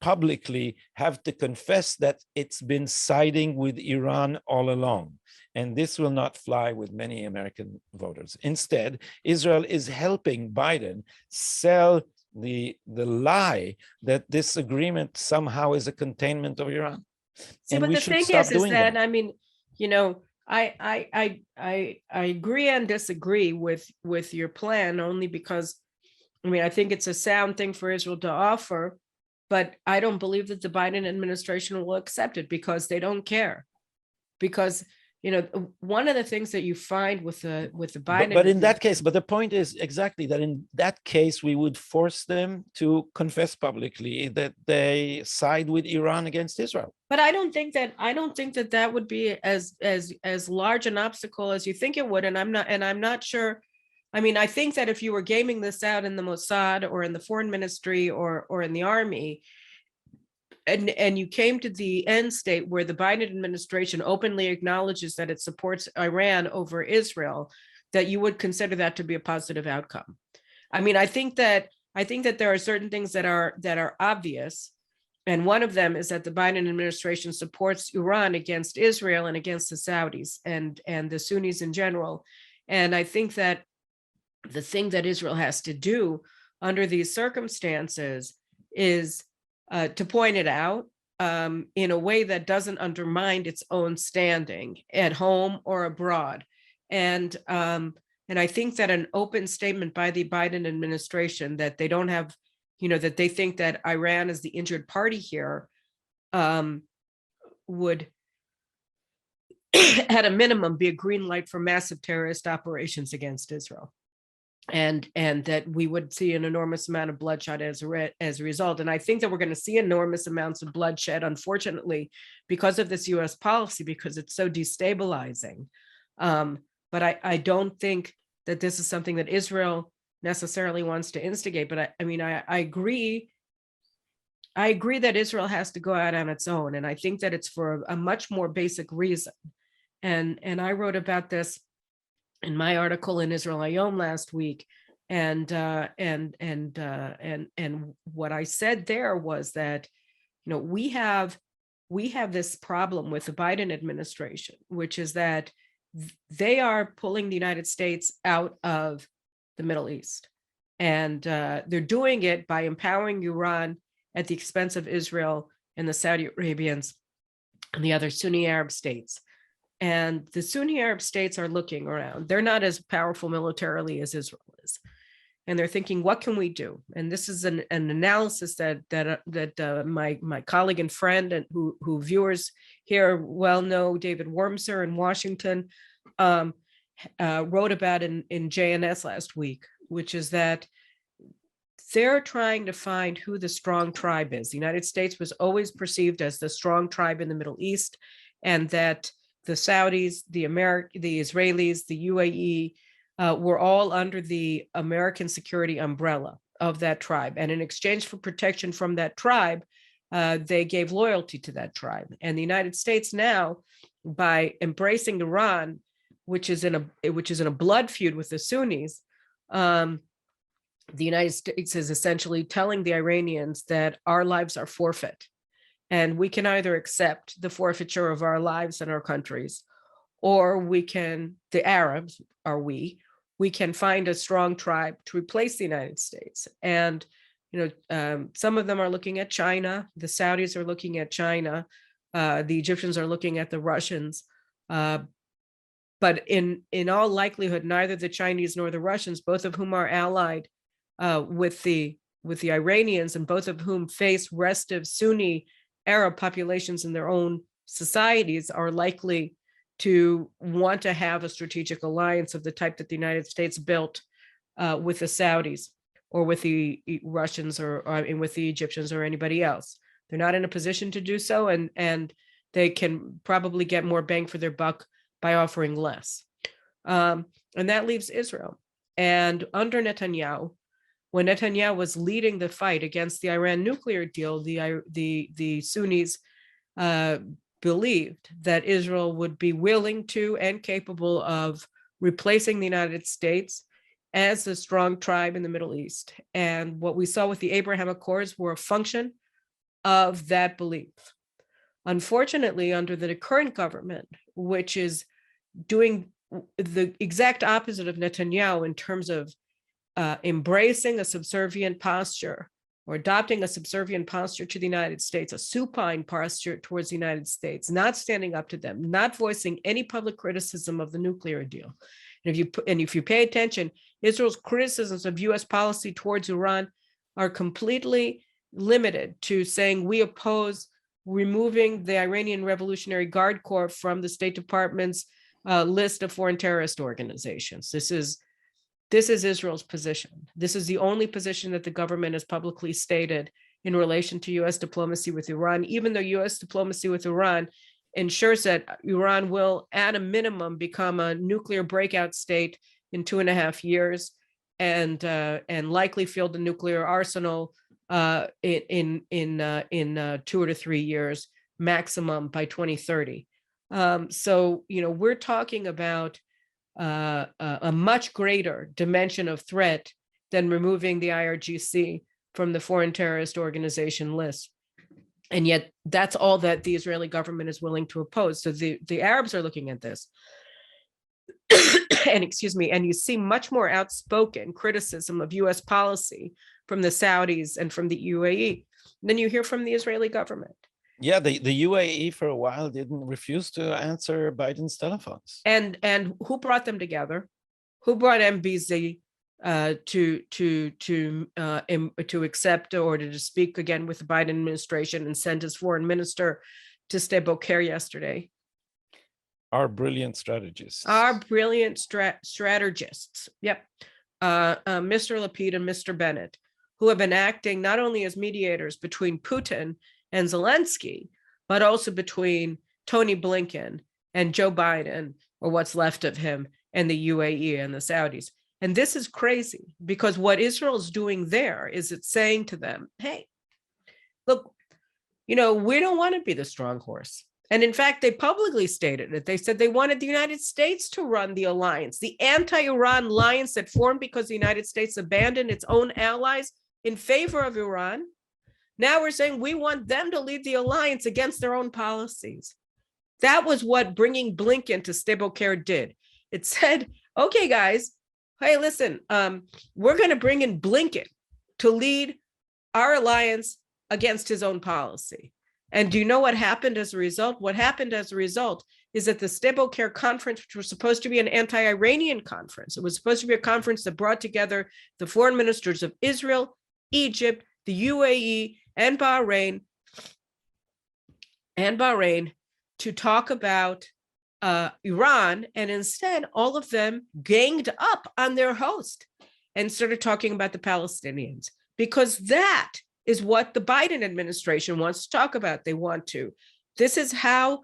publicly have to confess that it's been siding with Iran all along. And this will not fly with many American voters. Instead, Israel is helping Biden sell the lie that this agreement somehow is a containment of Iran. See, and but the thing is that, I mean, I agree and disagree with your plan, only because, I mean, I think it's a sound thing for Israel to offer, but I don't believe that the Biden administration will accept it, because they don't care. Because one of the things that you find with the Biden, but in that case, but the point is exactly that in that case, we would force them to confess publicly that they side with Iran against Israel. But I don't think that that would be as large an obstacle as you think it would, and I'm not sure. I mean, I think that if you were gaming this out in the Mossad or in the foreign ministry or in the army, and you came to the end state where the Biden administration openly acknowledges that it supports Iran over Israel, that you would consider that to be a positive outcome. I mean, I think that there are certain things that are obvious, And one of them is that the Biden administration supports Iran against Israel and against the Saudis and the Sunnis in general. And I think that the thing that Israel has to do under these circumstances is to point it out in a way that doesn't undermine its own standing at home or abroad. And I think that an open statement by the Biden administration that they don't have, that they think that Iran is the injured party here would, at a minimum, be a green light for massive terrorist operations against Israel. And that we would see an enormous amount of bloodshed as a result. And I think that we're going to see enormous amounts of bloodshed, unfortunately, because of this US policy, because it's so destabilizing. But I don't think that this is something that Israel necessarily wants to instigate. But I agree that Israel has to go out on its own. And I think that it's for a much more basic reason. And I wrote about this in my article in Israel Hayom last week, and what I said there was that, we have this problem with the Biden administration, which is that they are pulling the United States out of the Middle East, and they're doing it by empowering Iran at the expense of Israel and the Saudi Arabians and the other Sunni Arab states. And the Sunni Arab states are looking around. They're not as powerful militarily as Israel is. And they're thinking, what can we do? And this is an analysis that my colleague and friend and who viewers here well know, David Wormser in Washington, wrote about in JNS last week, which is that they're trying to find who the strong tribe is. The United States was always perceived as the strong tribe in the Middle East, and that the Saudis, the Israelis, the UAE were all under the American security umbrella of that tribe. And in exchange for protection from that tribe, they gave loyalty to that tribe. And the United States now, by embracing Iran, which is in a blood feud with the Sunnis, the United States is essentially telling the Iranians that our lives are forfeit. And we can either accept the forfeiture of our lives and our countries, or the Arabs we can find a strong tribe to replace the United States. And, some of them are looking at China. The Saudis are looking at China. The Egyptians are looking at the Russians. But in all likelihood, neither the Chinese nor the Russians, both of whom are allied with the Iranians, and both of whom face restive Sunni Arab populations in their own societies, are likely to want to have a strategic alliance of the type that the United States built with the Saudis or with the Russians or with the Egyptians or anybody else. They're not in a position to do so, and they can probably get more bang for their buck by offering less. And that leaves Israel. And under Netanyahu, when Netanyahu was leading the fight against the Iran nuclear deal, the Sunnis believed that Israel would be willing to and capable of replacing the United States as a strong tribe in the Middle East. And what we saw with the Abraham Accords were a function of that belief. Unfortunately, under the current government, which is doing the exact opposite of Netanyahu in terms of embracing a subservient posture or adopting a subservient posture to the United States, a supine posture towards the United States, not standing up to them, not voicing any public criticism of the nuclear deal. And if you pay attention, Israel's criticisms of US policy towards Iran are completely limited to saying we oppose removing the Iranian Revolutionary Guard Corps from the State Department's list of foreign terrorist organizations. This is Israel's position. This is the only position that the government has publicly stated in relation to US diplomacy with Iran, even though US diplomacy with Iran ensures that Iran will, at a minimum, become a nuclear breakout state in 2.5 years, and likely field a nuclear arsenal in 2 to 3 years maximum by 2030. So we're talking about a much greater dimension of threat than removing the IRGC from the foreign terrorist organization list. And yet that's all that the Israeli government is willing to oppose. So the Arabs are looking at this. And excuse me, and you see much more outspoken criticism of US policy from the Saudis and from the UAE than you hear from the Israeli government. Yeah, the UAE for a while didn't refuse to answer Biden's telephones. And who brought them together? Who brought MBZ to accept or to speak again with the Biden administration and send his foreign minister to Sde Boker yesterday? Our brilliant strategists. Our brilliant strategists. Yep. Mr. Lapid and Mr. Bennett, who have been acting not only as mediators between Putin and Zelensky, but also between Tony Blinken and Joe Biden, or what's left of him, and the UAE and the Saudis. And this is crazy, because what Israel's doing there is it's saying to them, hey, look, we don't want to be the strong horse. And in fact, they publicly stated it. They said they wanted the United States to run the alliance, the anti-Iran alliance that formed because the United States abandoned its own allies in favor of Iran. Now we're saying we want them to lead the alliance against their own policies. That was what bringing Blinken to Sde Boker did. It said, okay, guys, hey, listen, we're going to bring in Blinken to lead our alliance against his own policy. And do you know what happened as a result? What happened as a result is that the Sde Boker conference, which was supposed to be an anti-Iranian conference, it was supposed to be a conference that brought together the foreign ministers of Israel, Egypt, the UAE, and Bahrain to talk about Iran. And instead, all of them ganged up on their host and started talking about the Palestinians, because that is what the Biden administration wants to talk about. They want to. This is how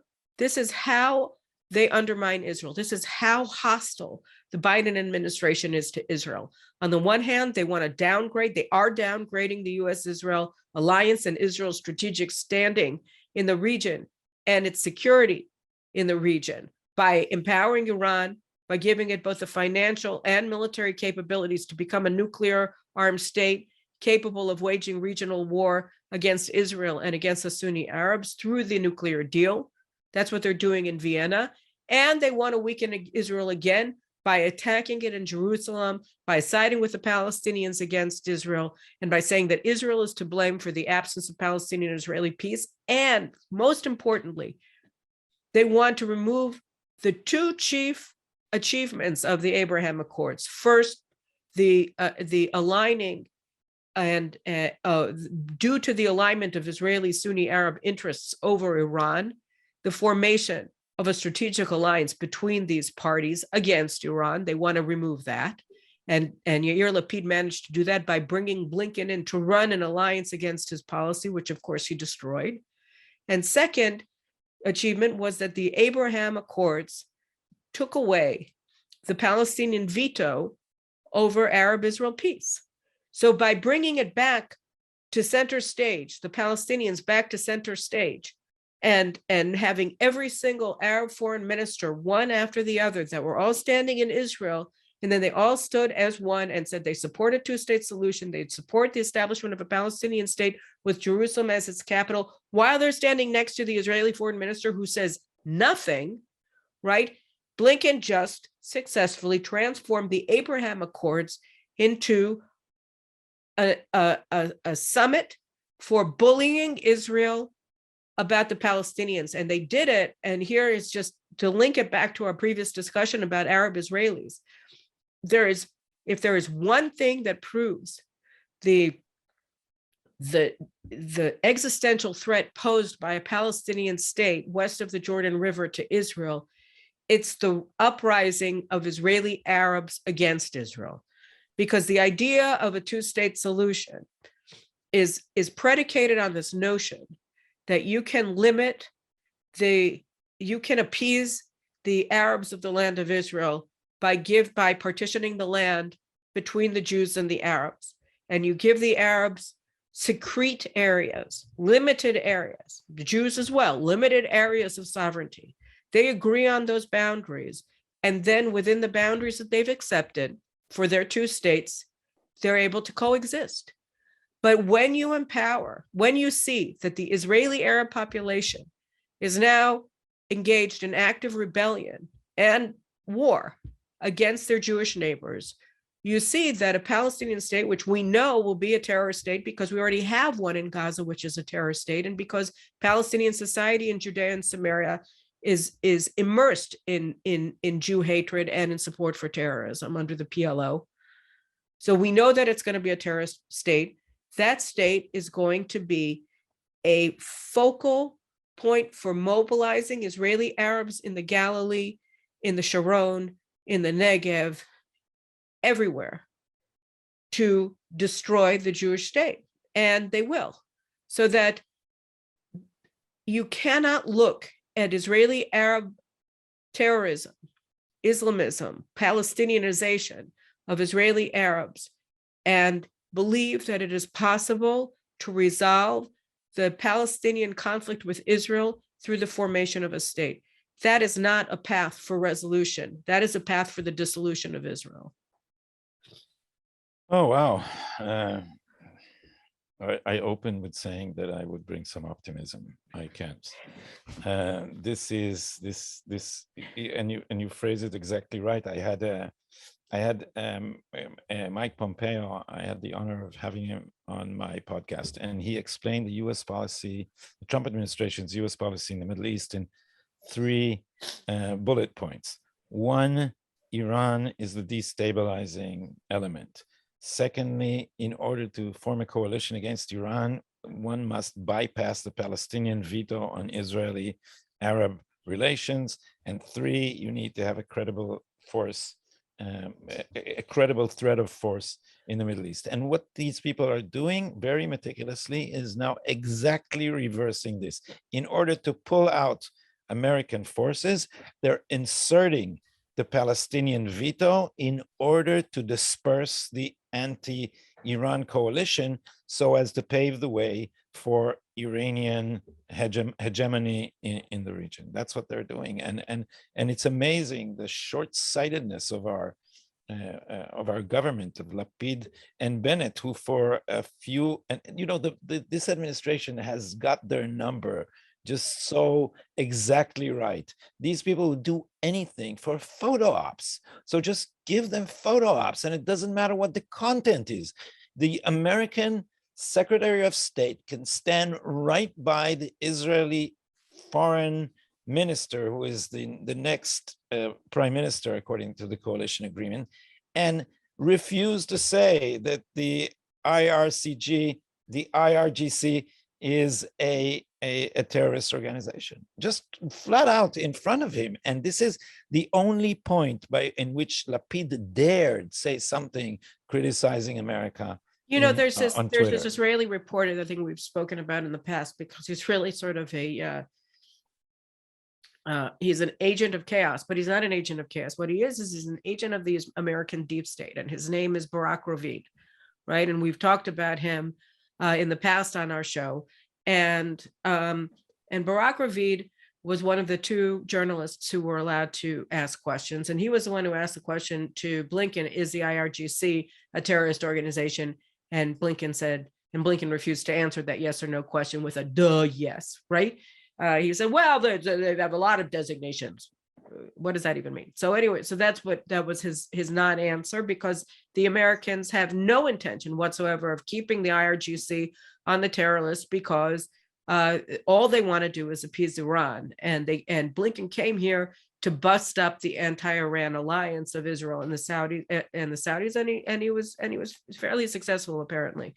they undermine Israel. This is how hostile the Biden administration is to Israel. On the one hand, they want to downgrade. They are downgrading the U.S.-Israel alliance and Israel's strategic standing in the region and its security in the region by empowering Iran, by giving it both the financial and military capabilities to become a nuclear armed state capable of waging regional war against Israel and against the Sunni Arabs through the nuclear deal. That's what they're doing in Vienna. And they want to weaken Israel again by attacking it in Jerusalem, by siding with the Palestinians against Israel, and by saying that Israel is to blame for the absence of Palestinian-Israeli peace. And most importantly, they want to remove the two chief achievements of the Abraham Accords. First, the aligning and due to the alignment of Israeli Sunni Arab interests over Iran, the formation of a strategic alliance between these parties against Iran. They want to remove that. And Yair Lapid managed to do that by bringing Blinken in to run an alliance against his policy, which of course he destroyed. And second achievement was that the Abraham Accords took away the Palestinian veto over Arab-Israel peace. So by bringing it back to center stage, the Palestinians back to center stage, and having every single Arab foreign minister, one after the other, that were all standing in Israel, and then they all stood as one and said they support a two-state solution, they'd support the establishment of a Palestinian state with Jerusalem as its capital, while they're standing next to the Israeli foreign minister who says nothing, right? Blinken just successfully transformed the Abraham Accords into a summit for bullying Israel about the Palestinians. And they did it. And here is just to link it back to our previous discussion about Arab Israelis. If there is one thing that proves the existential threat posed by a Palestinian state west of the Jordan River to Israel, it's the uprising of Israeli Arabs against Israel. Because the idea of a two-state solution is predicated on this notion that you can appease the Arabs of the land of Israel by partitioning the land between the Jews and the Arabs. And you give the Arabs secrete areas, limited areas, the Jews as well, limited areas of sovereignty. They agree on those boundaries. And then within the boundaries that they've accepted for their two states, they're able to coexist. But when you empower, when you see that the Israeli Arab population is now engaged in active rebellion and war against their Jewish neighbors, you see that a Palestinian state, which we know will be a terrorist state because we already have one in Gaza, which is a terrorist state, and because Palestinian society in Judea and Samaria is immersed in Jew hatred and in support for terrorism under the PLO. So we know that it's going to be a terrorist state. That state is going to be a focal point for mobilizing Israeli Arabs in the Galilee, in the Sharon, in the Negev, everywhere, to destroy the Jewish state. And they will. So that you cannot look at Israeli Arab terrorism, Islamism, Palestinianization of Israeli Arabs and believe that it is possible to resolve the Palestinian conflict with Israel through the formation of a state. That is not a path for resolution. That is a path for the dissolution of Israel. Oh, wow. I opened with saying that I would bring some optimism. I can't. This, and you phrase it exactly right. I had Mike Pompeo. I had the honor of having him on my podcast, and he explained the U.S. policy, the Trump administration's U.S. policy in the Middle East in 3 bullet points. 1, Iran is the destabilizing element. Secondly, in order to form a coalition against Iran, one must bypass the Palestinian veto on Israeli-Arab relations. And 3, you need to have a credible force, a credible threat of force in the Middle East. And what these people are doing very meticulously is now exactly reversing this. In order to pull out American forces, they're inserting the Palestinian veto in order to disperse the anti-Iran coalition so as to pave the way for Iranian hegemony in the region. That's what they're doing. And it's amazing the short-sightedness of our government, of Lapid and Bennett, who for a few, and you know, this administration has got their number just so exactly right. These people would do anything for photo ops. So just give them photo ops, and it doesn't matter what the content is. The American Secretary of State can stand right by the Israeli foreign minister, who is the next prime minister, according to the coalition agreement, and refuse to say that the IRGC is a terrorist organization, just flat out in front of him. And this is the only point in which Lapid dared say something criticizing America. You know, there's this Israeli reporter that I think we've spoken about in the past, because he's really sort of he's an agent of chaos, but he's not an agent of chaos. What he is he's an agent of the American deep state, and his name is Barak Ravid, right? And we've talked about him in the past on our show. And Barak Ravid was one of the 2 journalists who were allowed to ask questions. And he was the one who asked the question to Blinken, is the IRGC a terrorist organization? And Blinken refused to answer that yes or no question with a duh yes, right? He said, well, they have a lot of designations. What does that even mean? So anyway, so that was his non-answer, because the Americans have no intention whatsoever of keeping the IRGC on the terror list, because all they want to do is appease Iran. And Blinken came here to bust up the anti-Iran alliance of Israel and the Saudis, and he was fairly successful, apparently.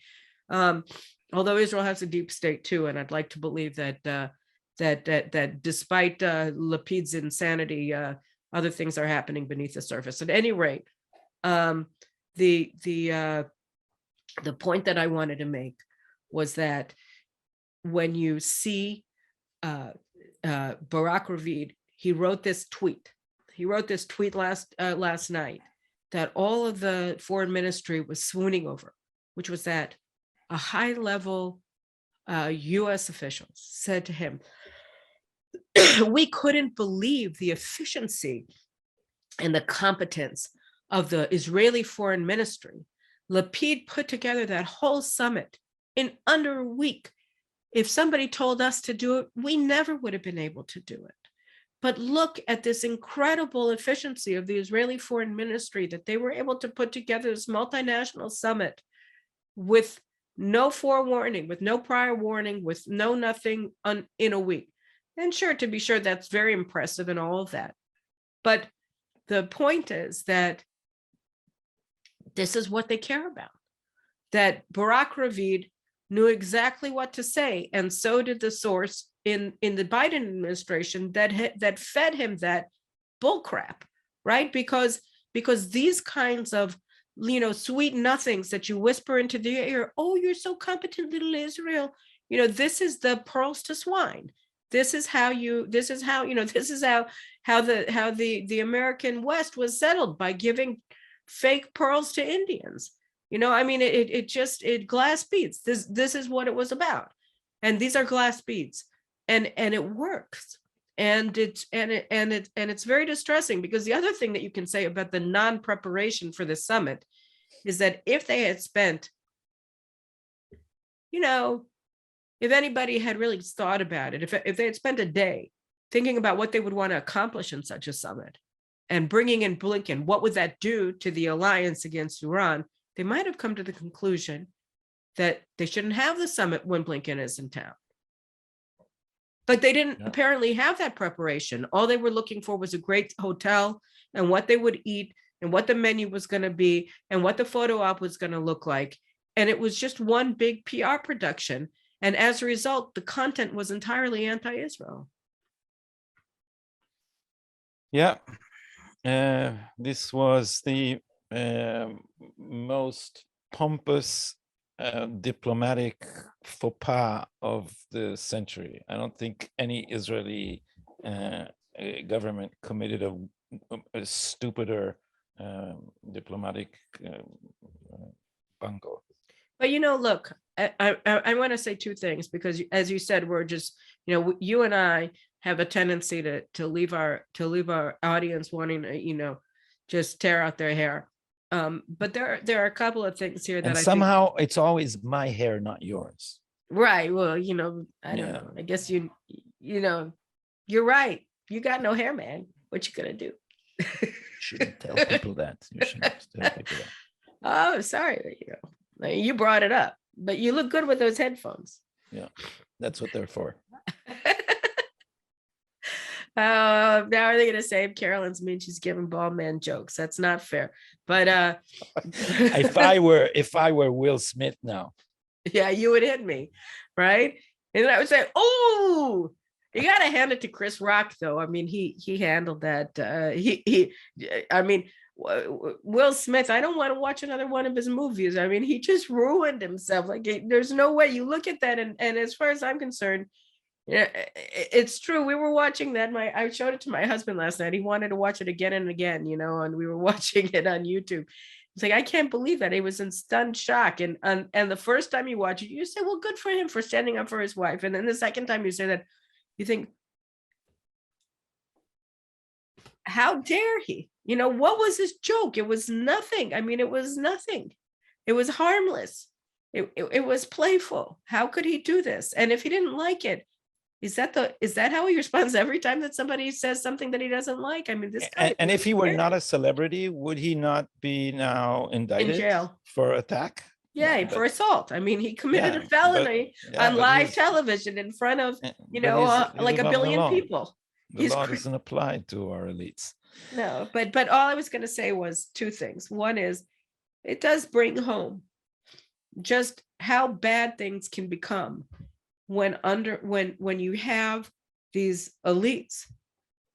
Although Israel has a deep state too, and I'd like to believe that despite Lapid's insanity, other things are happening beneath the surface. At any rate, the point that I wanted to make was that when you see Barak Ravid, he wrote this tweet last night that all of the foreign ministry was swooning over, which was that a high-level U.S. official said to him, we couldn't believe the efficiency and the competence of the Israeli foreign ministry. Lapid put together that whole summit in under a week. If somebody told us to do it, we never would have been able to do it. But look at this incredible efficiency of the Israeli foreign ministry, that they were able to put together this multinational summit with no forewarning, with no prior warning, with no nothing in a week. And sure, to be sure, that's very impressive and all of that. But the point is that this is what they care about, that Barak Ravid knew exactly what to say, and so did the source in the Biden administration that fed him that bullcrap, right? Because these kinds of sweet nothings that you whisper into the ear, oh, you're so competent, little Israel. This is the pearls to swine. This is how the American West was settled, by giving fake pearls to Indians. It glass beads. This is what it was about. And these are glass beads. And it works. And it's very distressing, because the other thing that you can say about the non-preparation for the summit is that if they had spent, if anybody had really thought about it, if they had spent a day thinking about what they would want to accomplish in such a summit, and bringing in Blinken, what would that do to the alliance against Iran? They might have come to the conclusion that they shouldn't have the summit when Blinken is in town. But they didn't apparently have that preparation. All they were looking for was a great hotel, and what they would eat, and what the menu was going to be, and what the photo op was going to look like. And it was just one big PR production. And as a result, the content was entirely anti-Israel. Yeah. This was the most pompous diplomatic faux pas of the century. I don't think any Israeli government committed a stupider diplomatic bungle. But look, I want to say two things, because as you said, we're just, you and I have a tendency to leave our audience wanting to, just tear out their hair. But there are a couple of things here that somehow it's always my hair, not yours. Right. Well, I don't know. I guess you're right. You got no hair, man. What you gonna do? Shouldn't tell people that. You shouldn't tell people that. Oh, sorry. You brought it up, but you look good with those headphones. Yeah, that's what they're for. Now are they gonna say Carolyn's mean she's giving bald man jokes? That's not fair. But if I were Will Smith now, yeah, you would hit me, right? And then I would say, oh, you gotta hand it to Chris Rock, though. I mean, he handled that. Will Smith, I don't want to watch another one of his movies. I mean, he just ruined himself. Like, there's no way. You look at that, and as far as I'm concerned, yeah, it's true. We were watching that. I showed it to my husband last night. He wanted to watch it again and again, and we were watching it on YouTube. It's like, I can't believe that. He was in stunned shock. And the first time you watch it, you say, well, good for him for standing up for his wife. And then the second time you say that, you think, how dare he? What was his joke? It was nothing. I mean, it was nothing. It was harmless. It was playful. How could he do this? And if he didn't like it, is that how he responds every time that somebody says something that he doesn't like? I mean, this guy. And if he were not a celebrity, would he not be now indicted in jail for attack? Yeah, for assault. I mean, he committed a felony on live television in front of like a billion people. The law doesn't apply to our elites. No, but all I was going to say was two things. One is, it does bring home just how bad things can become when you have these elites,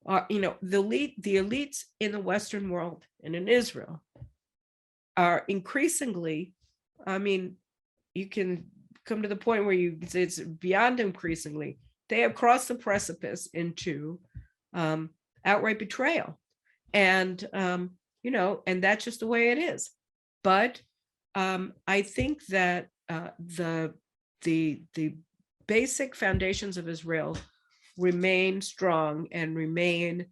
the elites in the Western world and in Israel are increasingly, I mean, you can come to the point where it's beyond increasingly, they have crossed the precipice into outright betrayal. And, and that's just the way it is. But I think that the basic foundations of Israel remain strong and remain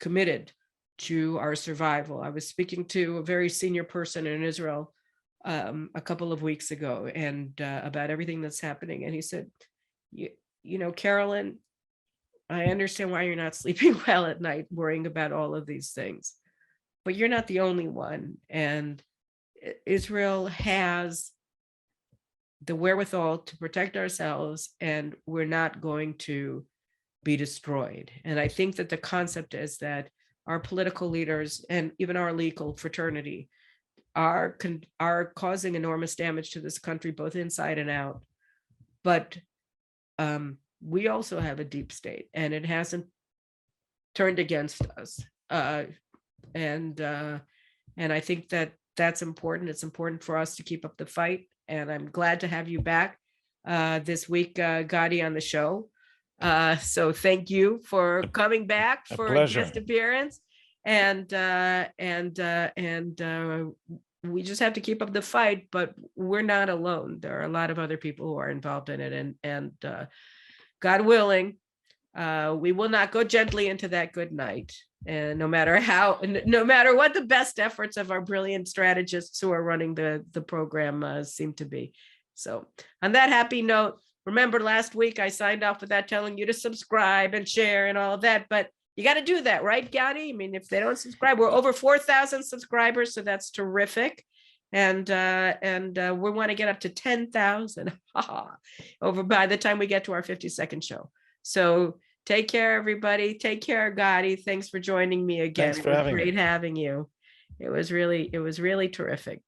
committed to our survival. I was speaking to a very senior person in Israel a couple of weeks ago, and about everything that's happening. And he said, you know, Carolyn, I understand why you're not sleeping well at night, worrying about all of these things, but you're not the only one. And Israel has the wherewithal to protect ourselves, and we're not going to be destroyed. And I think that the concept is that our political leaders and even our legal fraternity are causing enormous damage to this country, both inside and out. But we also have a deep state, and it hasn't turned against us. And I think that that's important. It's important for us to keep up the fight. And I'm glad to have you back this week, Gadi, on the show. So thank you for coming back for a guest appearance. And we just have to keep up the fight, but we're not alone. There are a lot of other people who are involved in it, and God willing, we will not go gently into that good night. And no matter what the best efforts of our brilliant strategists who are running the program seem to be. So on that happy note, remember last week I signed off without telling you to subscribe and share and all of that, but you got to do that, right, Gadi? I mean, if they don't subscribe, we're over 4,000 subscribers, so that's terrific. And we want to get up to 10,000 over by the time we get to our 52nd show. So take care, everybody. Take care, Gadi. Thanks for joining me again. Thanks for having me. Great having you. It was really terrific.